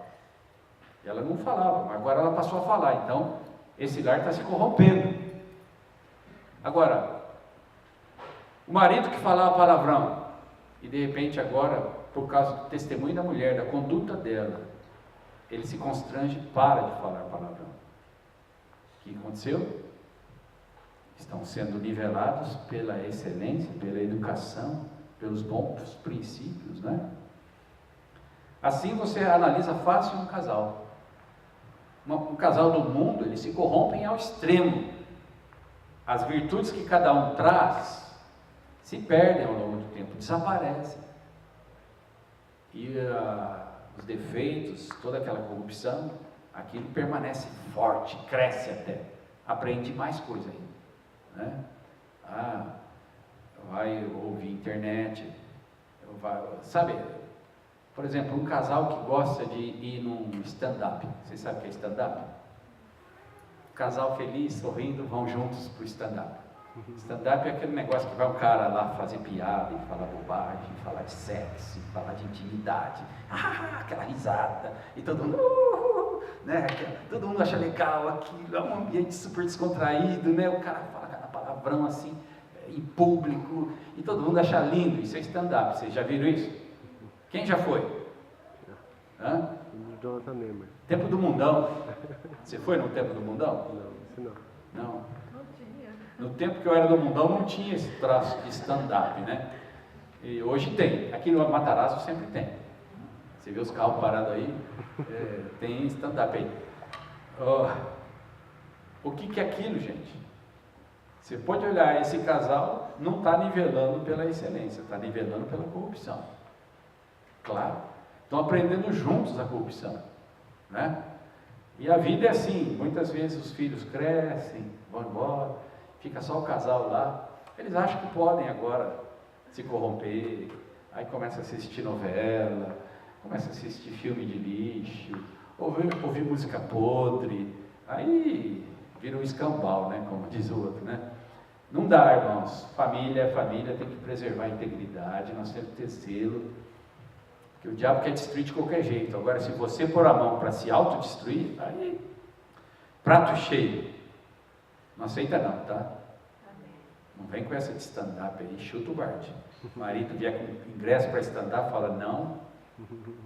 Ela não falava, mas agora ela passou a falar, então esse lar está se corrompendo. Agora, o marido que falava palavrão, e de repente agora, por causa do testemunho da mulher, da conduta dela, ele se constrange e para de falar palavrão. O que aconteceu? Estão sendo nivelados pela excelência, pela educação, pelos bons princípios, né? Assim você analisa fácil um casal. Um casal do mundo, eles se corrompem ao extremo. As virtudes que cada um traz se perdem ao longo do tempo, desaparecem. E os defeitos, toda aquela corrupção, aquilo permanece forte, cresce até, aprende mais coisa ainda, né? Vai ouvir internet, sabe, por exemplo, um casal que gosta de ir num stand-up, vocês sabem o que é stand-up? Casal feliz, sorrindo, vão juntos para o stand-up. Stand-up é aquele negócio que vai um cara lá fazer piada, e falar bobagem, falar de sexo, falar de intimidade, aquela risada, e todo mundo, né? Todo mundo acha legal aquilo, é um ambiente super descontraído, né? O cara fala cada palavrão assim, em público, e todo mundo acha lindo. Isso é stand-up, vocês já viram isso? Quem já foi? Hã? Jonathan Neymer. Tempo do Mundão. Você foi no Tempo do Mundão? Não, isso não. Não. Não tinha. No tempo que eu era do Mundão não tinha esse traço de stand-up, né? E hoje tem. Aqui no Matarazzo sempre tem. Você vê os carros parados aí, tem stand-up aí. O que é aquilo, gente? Você pode olhar, esse casal não está nivelando pela excelência, está nivelando pela corrupção. Claro. Estão aprendendo juntos a corrupção, né? E a vida é assim, muitas vezes os filhos crescem, vão embora, fica só o casal lá, eles acham que podem agora se corromper, aí começa a assistir novela, começa a assistir filme de lixo, ouvir música podre, aí vira um escambau, né, como diz o outro, né? Não dá, irmãos, família tem que preservar a integridade, nós temos que ter zelo, porque o diabo quer destruir de qualquer jeito. Agora, se você pôr a mão para se autodestruir, aí, prato cheio, não aceita não, tá? Não vem com essa de stand-up aí, chuta o guarde. O marido vier com ingresso para stand-up, fala, não,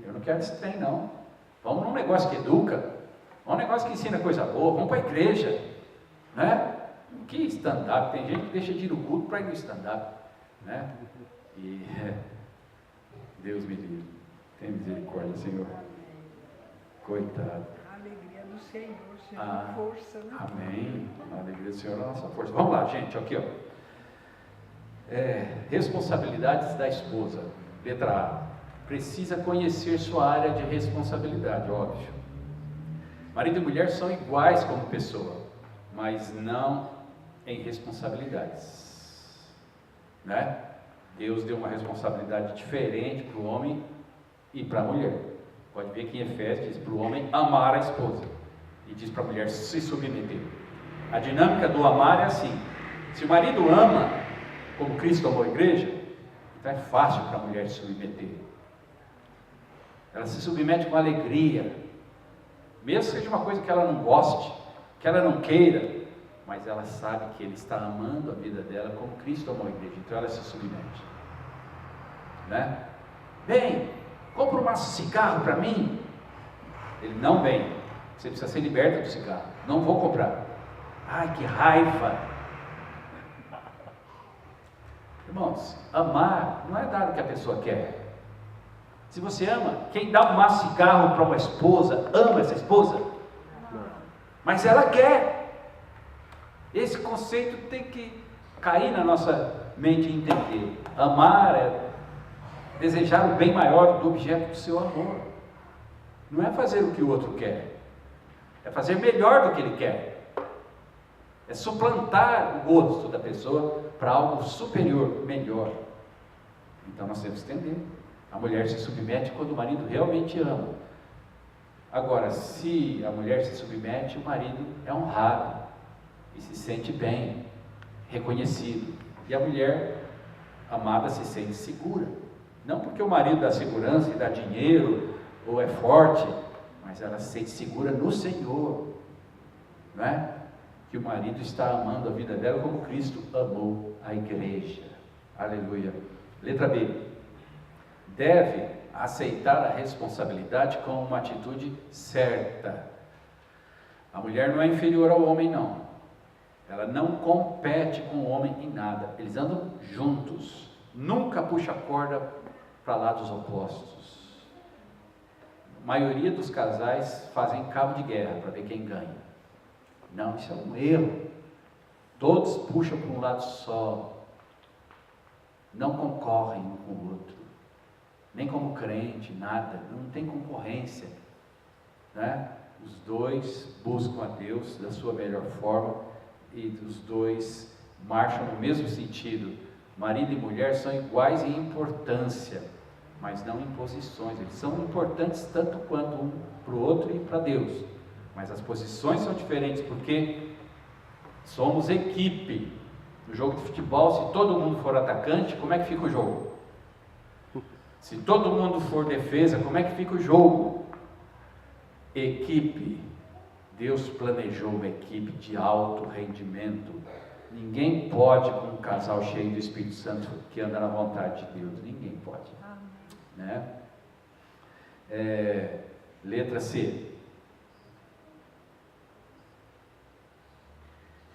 eu não quero esse trem não, vamos num negócio que educa, vamos num negócio que ensina coisa boa, vamos para a igreja, né? Que stand-up, tem gente que deixa de ir no culto para ir no stand-up, né? E Deus me livre, tem misericórdia, Senhor. Coitado. A alegria do Senhor, Senhor, força, né? Amém. A alegria do Senhor é a nossa força. Vamos lá, gente, aqui, ó. Responsabilidades da esposa. Letra A. Precisa conhecer sua área de responsabilidade, óbvio. Marido e mulher são iguais como pessoa, mas não em responsabilidades, né? Deus deu uma responsabilidade diferente para o homem e para a mulher. Pode ver que em Efésios diz para o homem amar a esposa e diz para a mulher se submeter. A dinâmica do amar é assim: se o marido ama como Cristo amou a igreja, então é fácil para a mulher se submeter. Ela se submete com alegria, mesmo que seja uma coisa que ela não goste, que ela não queira, mas ela sabe que ele está amando a vida dela como Cristo amou a igreja, então ela se submete, né? Bem, compra um maço de cigarro para mim. Ele, não, bem, você precisa ser liberta do cigarro, não vou comprar. Ai, que raiva. Irmãos, amar não é dar o que a pessoa quer. Se você ama, quem dá um maço de cigarro para uma esposa, ama essa esposa, mas ela quer. Esse conceito tem que cair na nossa mente e entender. Amar é desejar o bem maior do objeto do seu amor. Não é fazer o que o outro quer, é fazer melhor do que ele quer. É suplantar o gosto da pessoa para algo superior, melhor. Então nós temos que entender. A mulher se submete quando o marido realmente ama. Agora, se a mulher se submete, o marido é honrado e se sente bem, reconhecido. E a mulher amada se sente segura. Não porque o marido dá segurança e dá dinheiro ou é forte, mas ela se sente segura no Senhor, não é? Que o marido está amando a vida dela como Cristo amou a igreja. Aleluia. Letra B. Deve aceitar a responsabilidade com uma atitude certa. A mulher não é inferior ao homem, não. Ela não compete com o homem em nada. Eles andam juntos. Nunca puxa a corda para lados opostos. A maioria dos casais fazem cabo de guerra para ver quem ganha. Não, isso é um erro. Todos puxam para um lado só. Não concorrem um com o outro. Nem como crente, nada. Não tem concorrência, né? Os dois buscam a Deus da sua melhor forma e os dois marcham no mesmo sentido. Marido e mulher são iguais em importância, mas não em posições. Eles são importantes tanto quanto um para o outro e para Deus, mas as posições são diferentes, porque somos equipe. No jogo de futebol, se todo mundo for atacante, como é que fica o jogo? Se todo mundo for defesa, como é que fica o jogo? Equipe. Deus planejou uma equipe de alto rendimento. Ninguém pode, com um casal cheio do Espírito Santo, que anda na vontade de Deus. Ninguém pode. Né? Letra C.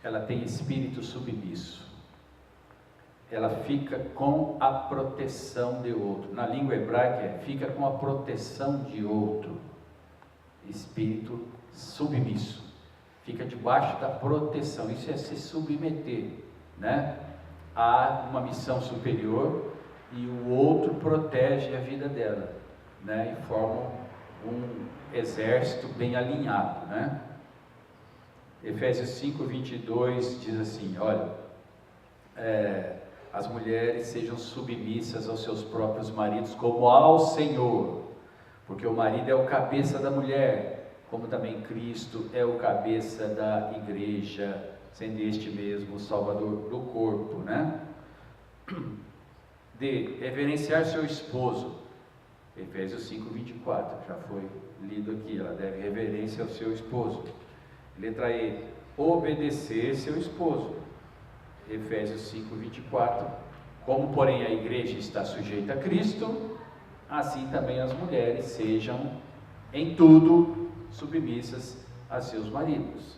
Ela tem espírito submisso. Ela fica com a proteção de outro. Na língua hebraica, fica com a proteção de outro. Espírito submisso. Fica debaixo da proteção. Isso é se submeter, né? A uma missão superior, e o outro protege a vida dela, né? E formam um exército bem alinhado, né? Efésios 5:22 diz assim: olha, as mulheres sejam submissas aos seus próprios maridos como ao Senhor, porque o marido é o cabeça da mulher, como também Cristo é o cabeça da igreja, sendo este mesmo o Salvador do corpo, né? D. Reverenciar seu esposo. Efésios 5:24, já foi lido aqui. Ela deve reverência ao seu esposo. Letra E. Obedecer seu esposo. Efésios 5:24. Como, porém, a igreja está sujeita a Cristo, assim também as mulheres sejam em tudo submissas a seus maridos.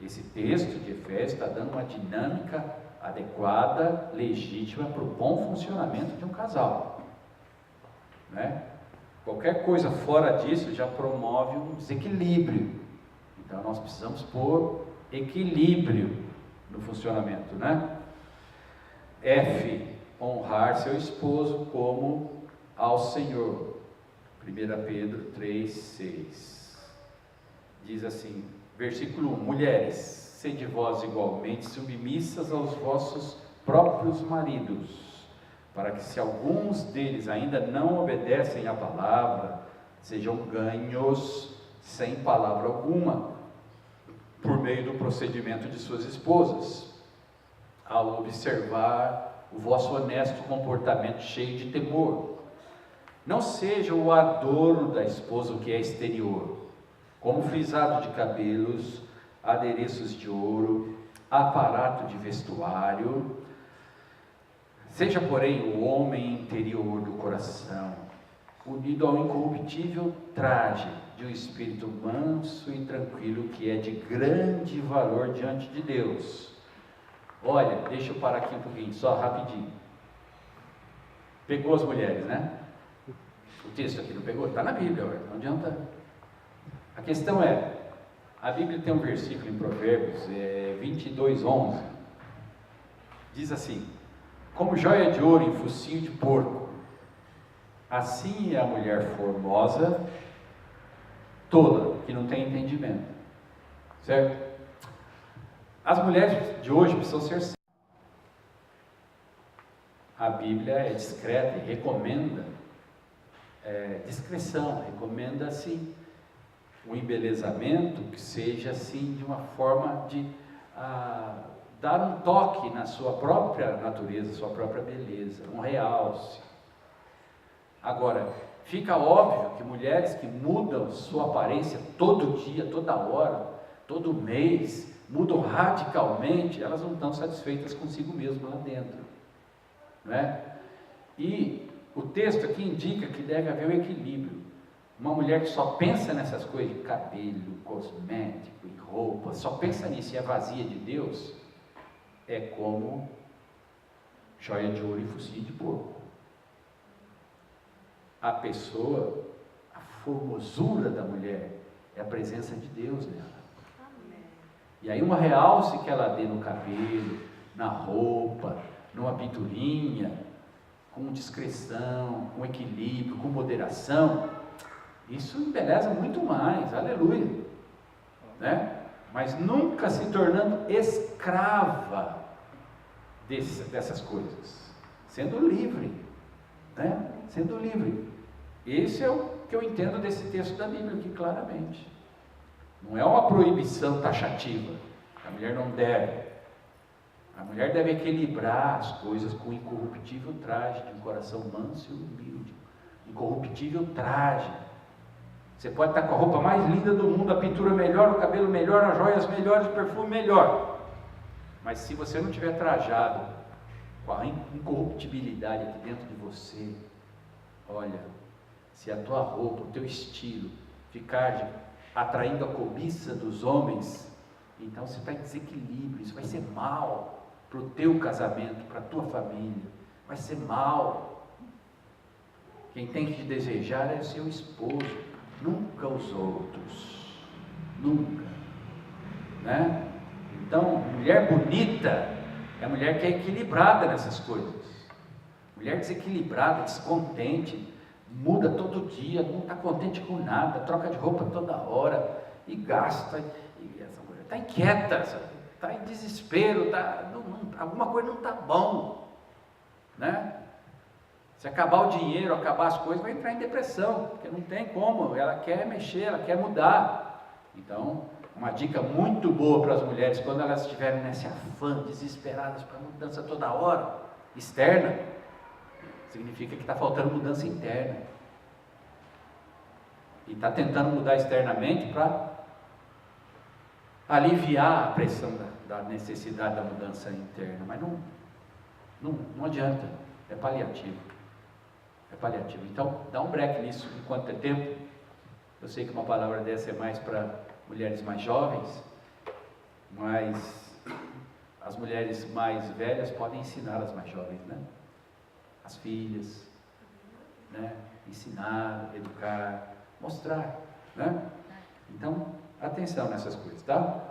Esse texto de Efésios está dando uma dinâmica adequada, legítima para o bom funcionamento de um casal, né? Qualquer coisa fora disso já promove um desequilíbrio. Então nós precisamos pôr equilíbrio no funcionamento, né? F. Honrar seu esposo como ao Senhor. 1 Pedro 3:6 diz assim, versículo 1: mulheres, sede vós igualmente submissas aos vossos próprios maridos, para que, se alguns deles ainda não obedecem à palavra, sejam ganhos sem palavra alguma, por meio do procedimento de suas esposas, ao observar o vosso honesto comportamento cheio de temor. Não seja o adorno da esposa o que é exterior, como frisado de cabelos, adereços de ouro, aparato de vestuário. Seja, porém, o homem interior do coração, unido ao incorruptível traje de um espírito manso e tranquilo, que é de grande valor diante de Deus. Olha, deixa eu parar aqui um pouquinho, só rapidinho. Pegou as mulheres, né? O texto aqui não pegou? Está na Bíblia, olha, não adianta. A questão é, a Bíblia tem um versículo em Provérbios 22:11, diz assim: como joia de ouro em focinho de porco, assim é a mulher formosa, tola, que não tem entendimento, certo? As mulheres de hoje precisam ser... A Bíblia é discreta e recomenda discrição, recomenda assim, um embelezamento que seja assim, de uma forma de dar um toque na sua própria natureza, sua própria beleza, um realce. Agora, fica óbvio que mulheres que mudam sua aparência todo dia, toda hora, todo mês, mudam radicalmente, elas não estão satisfeitas consigo mesmas lá dentro, não é? E o texto aqui indica que deve haver um equilíbrio. Uma mulher que só pensa nessas coisas de cabelo, cosmético e roupa, só pensa nisso e é vazia de Deus, é como joia de ouro e focinho de porco. A pessoa, a formosura da mulher é a presença de Deus nela. E aí uma realce que ela dê no cabelo, na roupa, numa pinturinha, com discrição, com equilíbrio, com moderação, isso embeleza muito mais, aleluia, né? Mas nunca se tornando escrava dessas coisas, sendo livre, né? Sendo livre. Esse é o que eu entendo desse texto da Bíblia aqui claramente. Não é uma proibição taxativa, a mulher não deve. A mulher deve equilibrar as coisas com o incorruptível traje de um coração manso e humilde. Incorruptível traje. Você pode estar com a roupa mais linda do mundo, a pintura melhor, o cabelo melhor, as joias melhores, o perfume melhor. Mas se você não tiver trajado com a incorruptibilidade aqui dentro de você, olha, se a tua roupa, o teu estilo ficar atraindo a cobiça dos homens, então você está em desequilíbrio, isso vai ser mal para o teu casamento, para a tua família, vai ser mal. Quem tem que te desejar é o seu esposo, nunca os outros, nunca, né? Então, mulher bonita é a mulher que é equilibrada nessas coisas. Mulher desequilibrada, descontente, muda todo dia, não está contente com nada, troca de roupa toda hora e gasta, e essa mulher está inquieta, está em desespero, alguma coisa não está bom, né? Se acabar o dinheiro, acabar as coisas, vai entrar em depressão, porque não tem como, ela quer mexer, ela quer mudar. Então, uma dica muito boa para as mulheres, quando elas estiverem nesse afã, desesperadas para mudança toda hora, externa, significa que está faltando mudança interna. E está tentando mudar externamente para aliviar a pressão da necessidade da mudança interna. Mas não adianta, é paliativo. É paliativo. Então, dá um break nisso enquanto é tempo. Eu sei que uma palavra dessa é mais para mulheres mais jovens, mas as mulheres mais velhas podem ensinar as mais jovens, né? As filhas, né? Ensinar, educar, mostrar, né? Então, atenção nessas coisas, tá?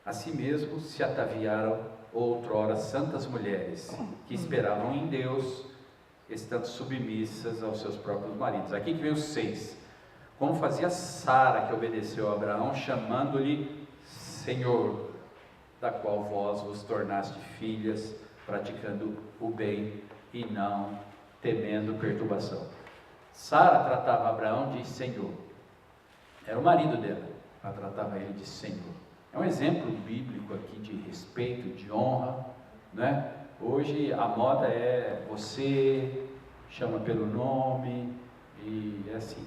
Assim mesmo se ataviaram outrora santas mulheres que esperavam em Deus, estando submissas aos seus próprios maridos. Aqui que vem os 6. Como fazia Sara, que obedeceu a Abraão, chamando-lhe Senhor, da qual vós vos tornaste filhas, praticando o bem e não temendo perturbação. Sara tratava Abraão de Senhor. Era o marido dela. Ela tratava ele de Senhor. É um exemplo bíblico aqui de respeito, de honra, né? Hoje a moda é você chama pelo nome e é assim.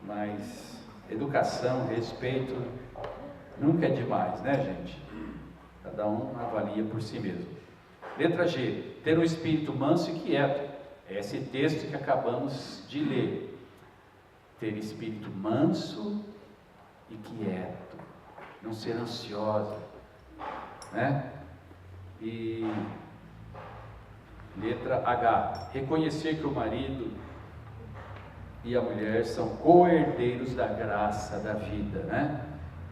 Mas educação, respeito, nunca é demais, né, gente? Cada um avalia por si mesmo. Letra G, ter um espírito manso e quieto. É esse texto que acabamos de ler. Ter espírito manso e quieto. Não ser ansiosa, né? E letra H, reconhecer que o marido e a mulher são co-herdeiros da graça da vida, né?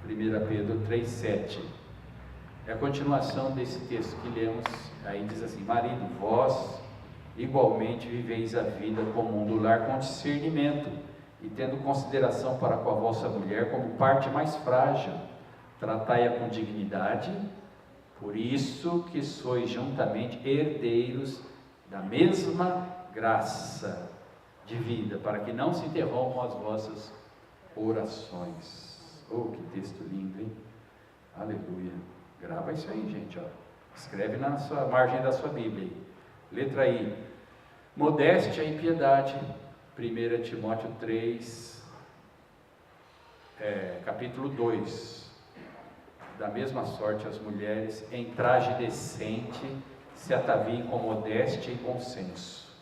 1 Pedro 3,7. É a continuação desse texto que lemos, aí diz assim: marido, vós igualmente viveis a vida comum do lar com discernimento, e tendo consideração para com a vossa mulher como parte mais frágil, tratai-a com dignidade, por isso que sois juntamente herdeiros da mesma graça de vida, para que não se interrompam as vossas orações. Oh, que texto lindo, hein? Aleluia. Grava isso aí, gente, ó. Escreve na sua margem da sua Bíblia aí. Letra I. Modéstia e piedade. 1 Timóteo 3, capítulo 2. Da mesma sorte as mulheres, em traje decente, se ataviem com modéstia e com senso,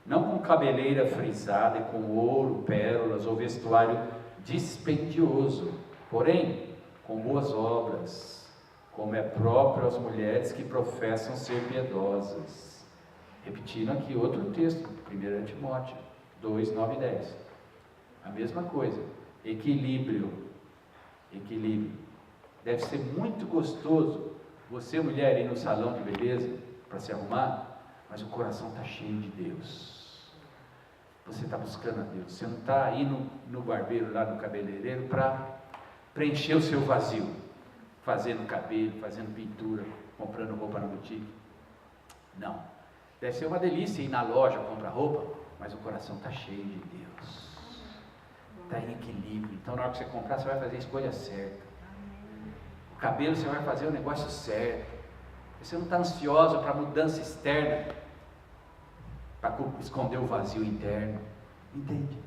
não com cabeleira frisada e com ouro, pérolas ou vestuário dispendioso, porém com boas obras, como é próprio às mulheres que professam ser piedosas. Repetindo aqui outro texto, 1 Timóteo 2, 9 e 10. A mesma coisa, equilíbrio. Deve ser muito gostoso você, mulher, ir no salão de beleza para se arrumar, mas o coração está cheio de Deus. Você está buscando a Deus. Você não está indo no barbeiro, lá no cabeleireiro, para preencher o seu vazio, fazendo cabelo, fazendo pintura, comprando roupa na boutique. Não. Deve ser uma delícia ir na loja comprar roupa, mas o coração está cheio de Deus. Está em equilíbrio. Então, na hora que você comprar, você vai fazer a escolha certa. O cabelo, você vai fazer o negócio certo. Você não está ansiosa para mudança externa, para esconder o vazio interno. Entende?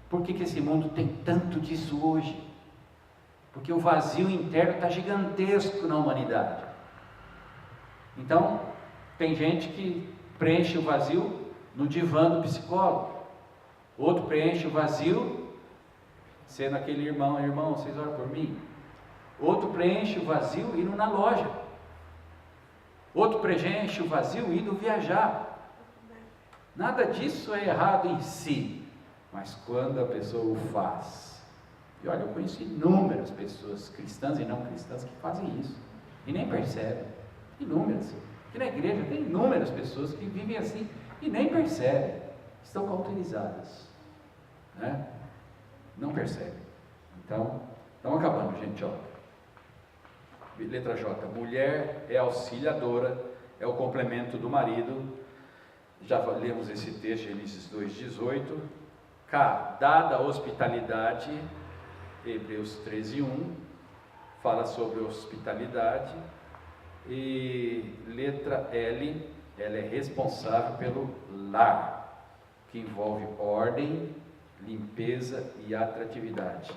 Por que esse mundo tem tanto disso hoje? Porque o vazio interno está gigantesco na humanidade. Então, tem gente que preenche o vazio no divã do psicólogo. Outro preenche o vazio sendo aquele irmão, vocês oram por mim? Outro preenche o vazio indo na loja. Outro preenche o vazio indo viajar. Nada disso é errado em si, mas quando a pessoa o faz. E olha, eu conheço inúmeras pessoas, cristãs e não cristãs, que fazem isso e nem percebem. Inúmeras. Aqui na igreja tem inúmeras pessoas que vivem assim e nem percebem. Estão cauterizadas, né? Não percebem. Então, estamos acabando, gente, ó. Letra J. Mulher é auxiliadora, é o complemento do marido. Já lemos esse texto, Gênesis 2:18. K. Dada a hospitalidade, Hebreus 13:1, fala sobre hospitalidade. E letra L, ela é responsável pelo lar, que envolve ordem, limpeza e atratividade.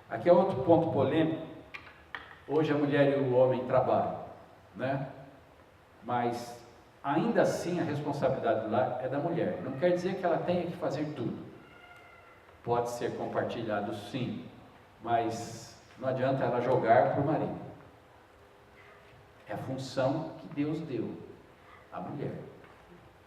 Aqui é outro ponto polêmico. Hoje a mulher e o homem trabalham, né? Mas ainda assim a responsabilidade do lar é da mulher. Não quer dizer que ela tenha que fazer tudo. Pode ser compartilhado sim, mas não adianta ela jogar para o marido. É a função que Deus deu à mulher.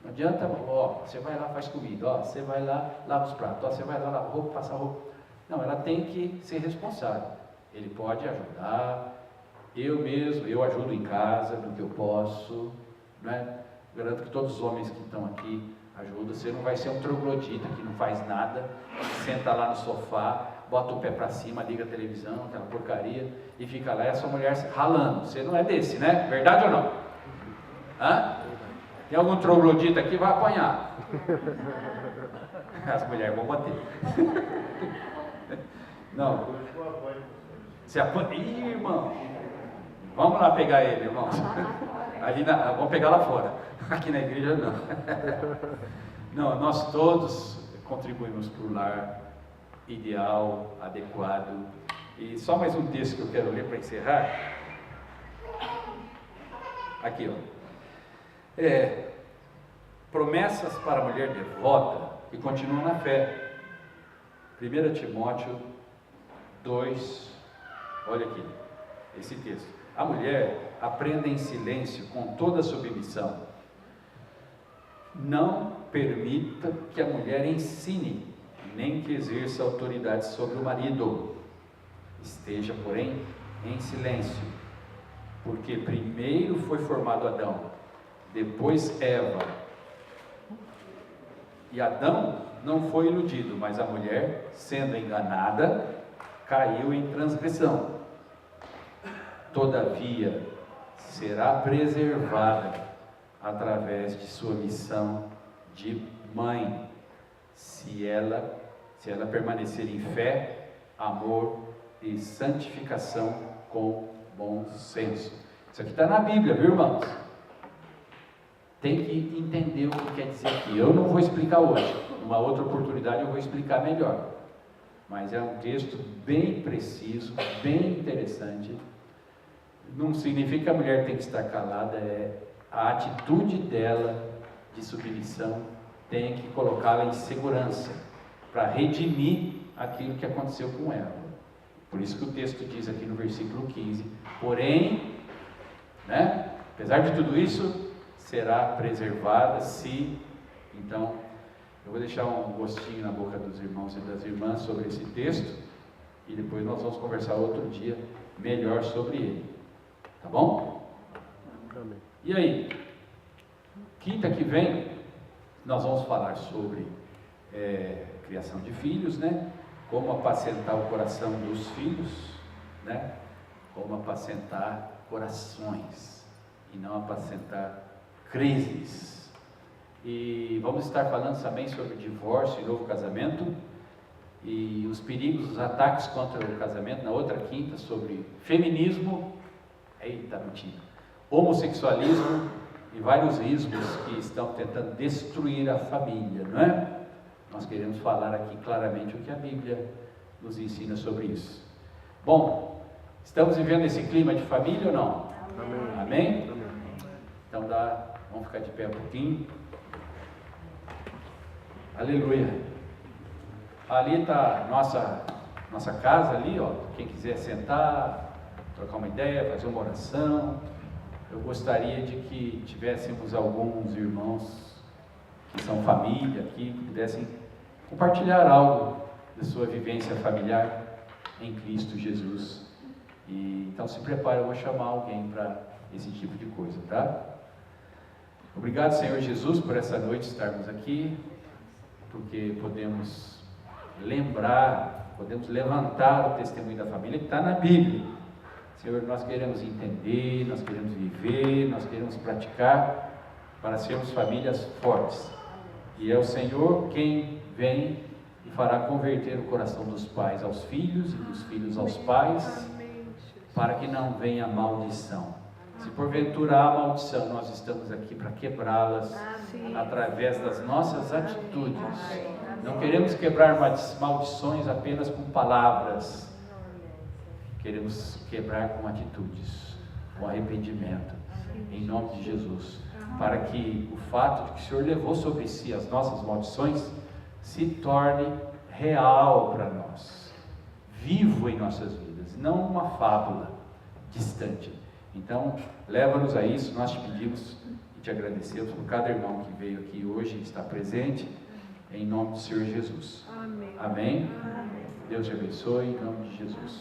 Não adianta, você vai lá, faz comida, você vai lá, lava os pratos, você vai lá, lava roupa, passa roupa. Não, ela tem que ser responsável. Ele pode ajudar, eu ajudo em casa, no que eu posso, né? Garanto que todos os homens que estão aqui ajudam. Você não vai ser um troglodita que não faz nada, senta lá no sofá, bota o pé para cima, liga a televisão, aquela porcaria, e fica lá e a sua mulher ralando. Você não é desse, né? Verdade ou não? Hã? Tem algum troglodita aqui? Vai apanhar. As mulheres vão bater. Não. Você apanha. Ih, irmão. Vamos lá pegar ele, irmãos. Vamos pegar lá fora. Aqui na igreja não. Não, nós todos contribuímos para o lar ideal, adequado. E só mais um texto que eu quero ler para encerrar. Aqui, ó. Promessas para a mulher devota que continua na fé. 1 Timóteo 2, olha aqui, esse texto. A mulher aprenda em silêncio, com toda submissão. Não permita que a mulher ensine, nem que exerça autoridade sobre o marido. Esteja, porém, em silêncio, porque primeiro foi formado Adão, depois Eva. E Adão não foi iludido, mas a mulher, sendo enganada, caiu em transgressão. Todavia, será preservada através de sua missão de mãe, se ela se ela permanecer em fé, amor e santificação com bom senso. Isso aqui está na Bíblia, viu, irmãos? Tem que entender o que quer dizer aqui. Eu não vou explicar hoje. Numa outra oportunidade eu vou explicar melhor. Mas é um texto bem preciso, bem interessante. Não significa que a mulher tem que estar calada, é a atitude dela de submissão tem que colocá-la em segurança, para redimir aquilo que aconteceu com ela. Por isso que o texto diz aqui no versículo 15, porém, né, apesar de tudo isso, será preservada se, então, eu vou deixar um gostinho na boca dos irmãos e das irmãs sobre esse texto, e depois nós vamos conversar outro dia melhor sobre ele, tá bom? Amém. E aí, quinta que vem, nós vamos falar sobre criação de filhos, né? Como apacentar o coração dos filhos, né? Como apacentar corações e não apacentar crises. E vamos estar falando também sobre divórcio e novo casamento e os perigos, os ataques contra o casamento na outra quinta, sobre feminismo, homossexualismo e vários ismos que estão tentando destruir a família, não é? Nós queremos falar aqui claramente o que a Bíblia nos ensina sobre isso. Bom, estamos vivendo esse clima de família ou não? Amém. Amém? Amém. Então vamos ficar de pé um pouquinho. Aleluia. Ali está nossa casa ali, ó. Quem quiser sentar, trocar uma ideia, fazer uma oração. Eu gostaria de que tivéssemos alguns irmãos que são família aqui, que pudessem compartilhar algo da sua vivência familiar em Cristo Jesus. E então se prepare, eu vou chamar alguém para esse tipo de coisa, tá? Obrigado, Senhor Jesus, por essa noite estarmos aqui, porque podemos lembrar, podemos levantar o testemunho da família que está na Bíblia. Senhor, nós queremos entender, nós queremos viver, nós queremos praticar para sermos famílias fortes. E é o Senhor quem vem e fará converter o coração dos pais aos filhos e dos filhos aos pais, para que não venha maldição. Se porventura há maldição, nós estamos aqui para quebrá-las através das nossas atitudes. Não queremos quebrar maldições apenas com palavras. Queremos quebrar com atitudes, com arrependimento, em nome de Jesus, para que o fato de que o Senhor levou sobre si as nossas maldições se torne real para nós, vivo em nossas vidas, não uma fábula distante. Então, leva-nos a isso, nós te pedimos e te agradecemos por cada irmão que veio aqui hoje e está presente, em nome do Senhor Jesus. Amém. Amém. Deus te abençoe, em nome de Jesus.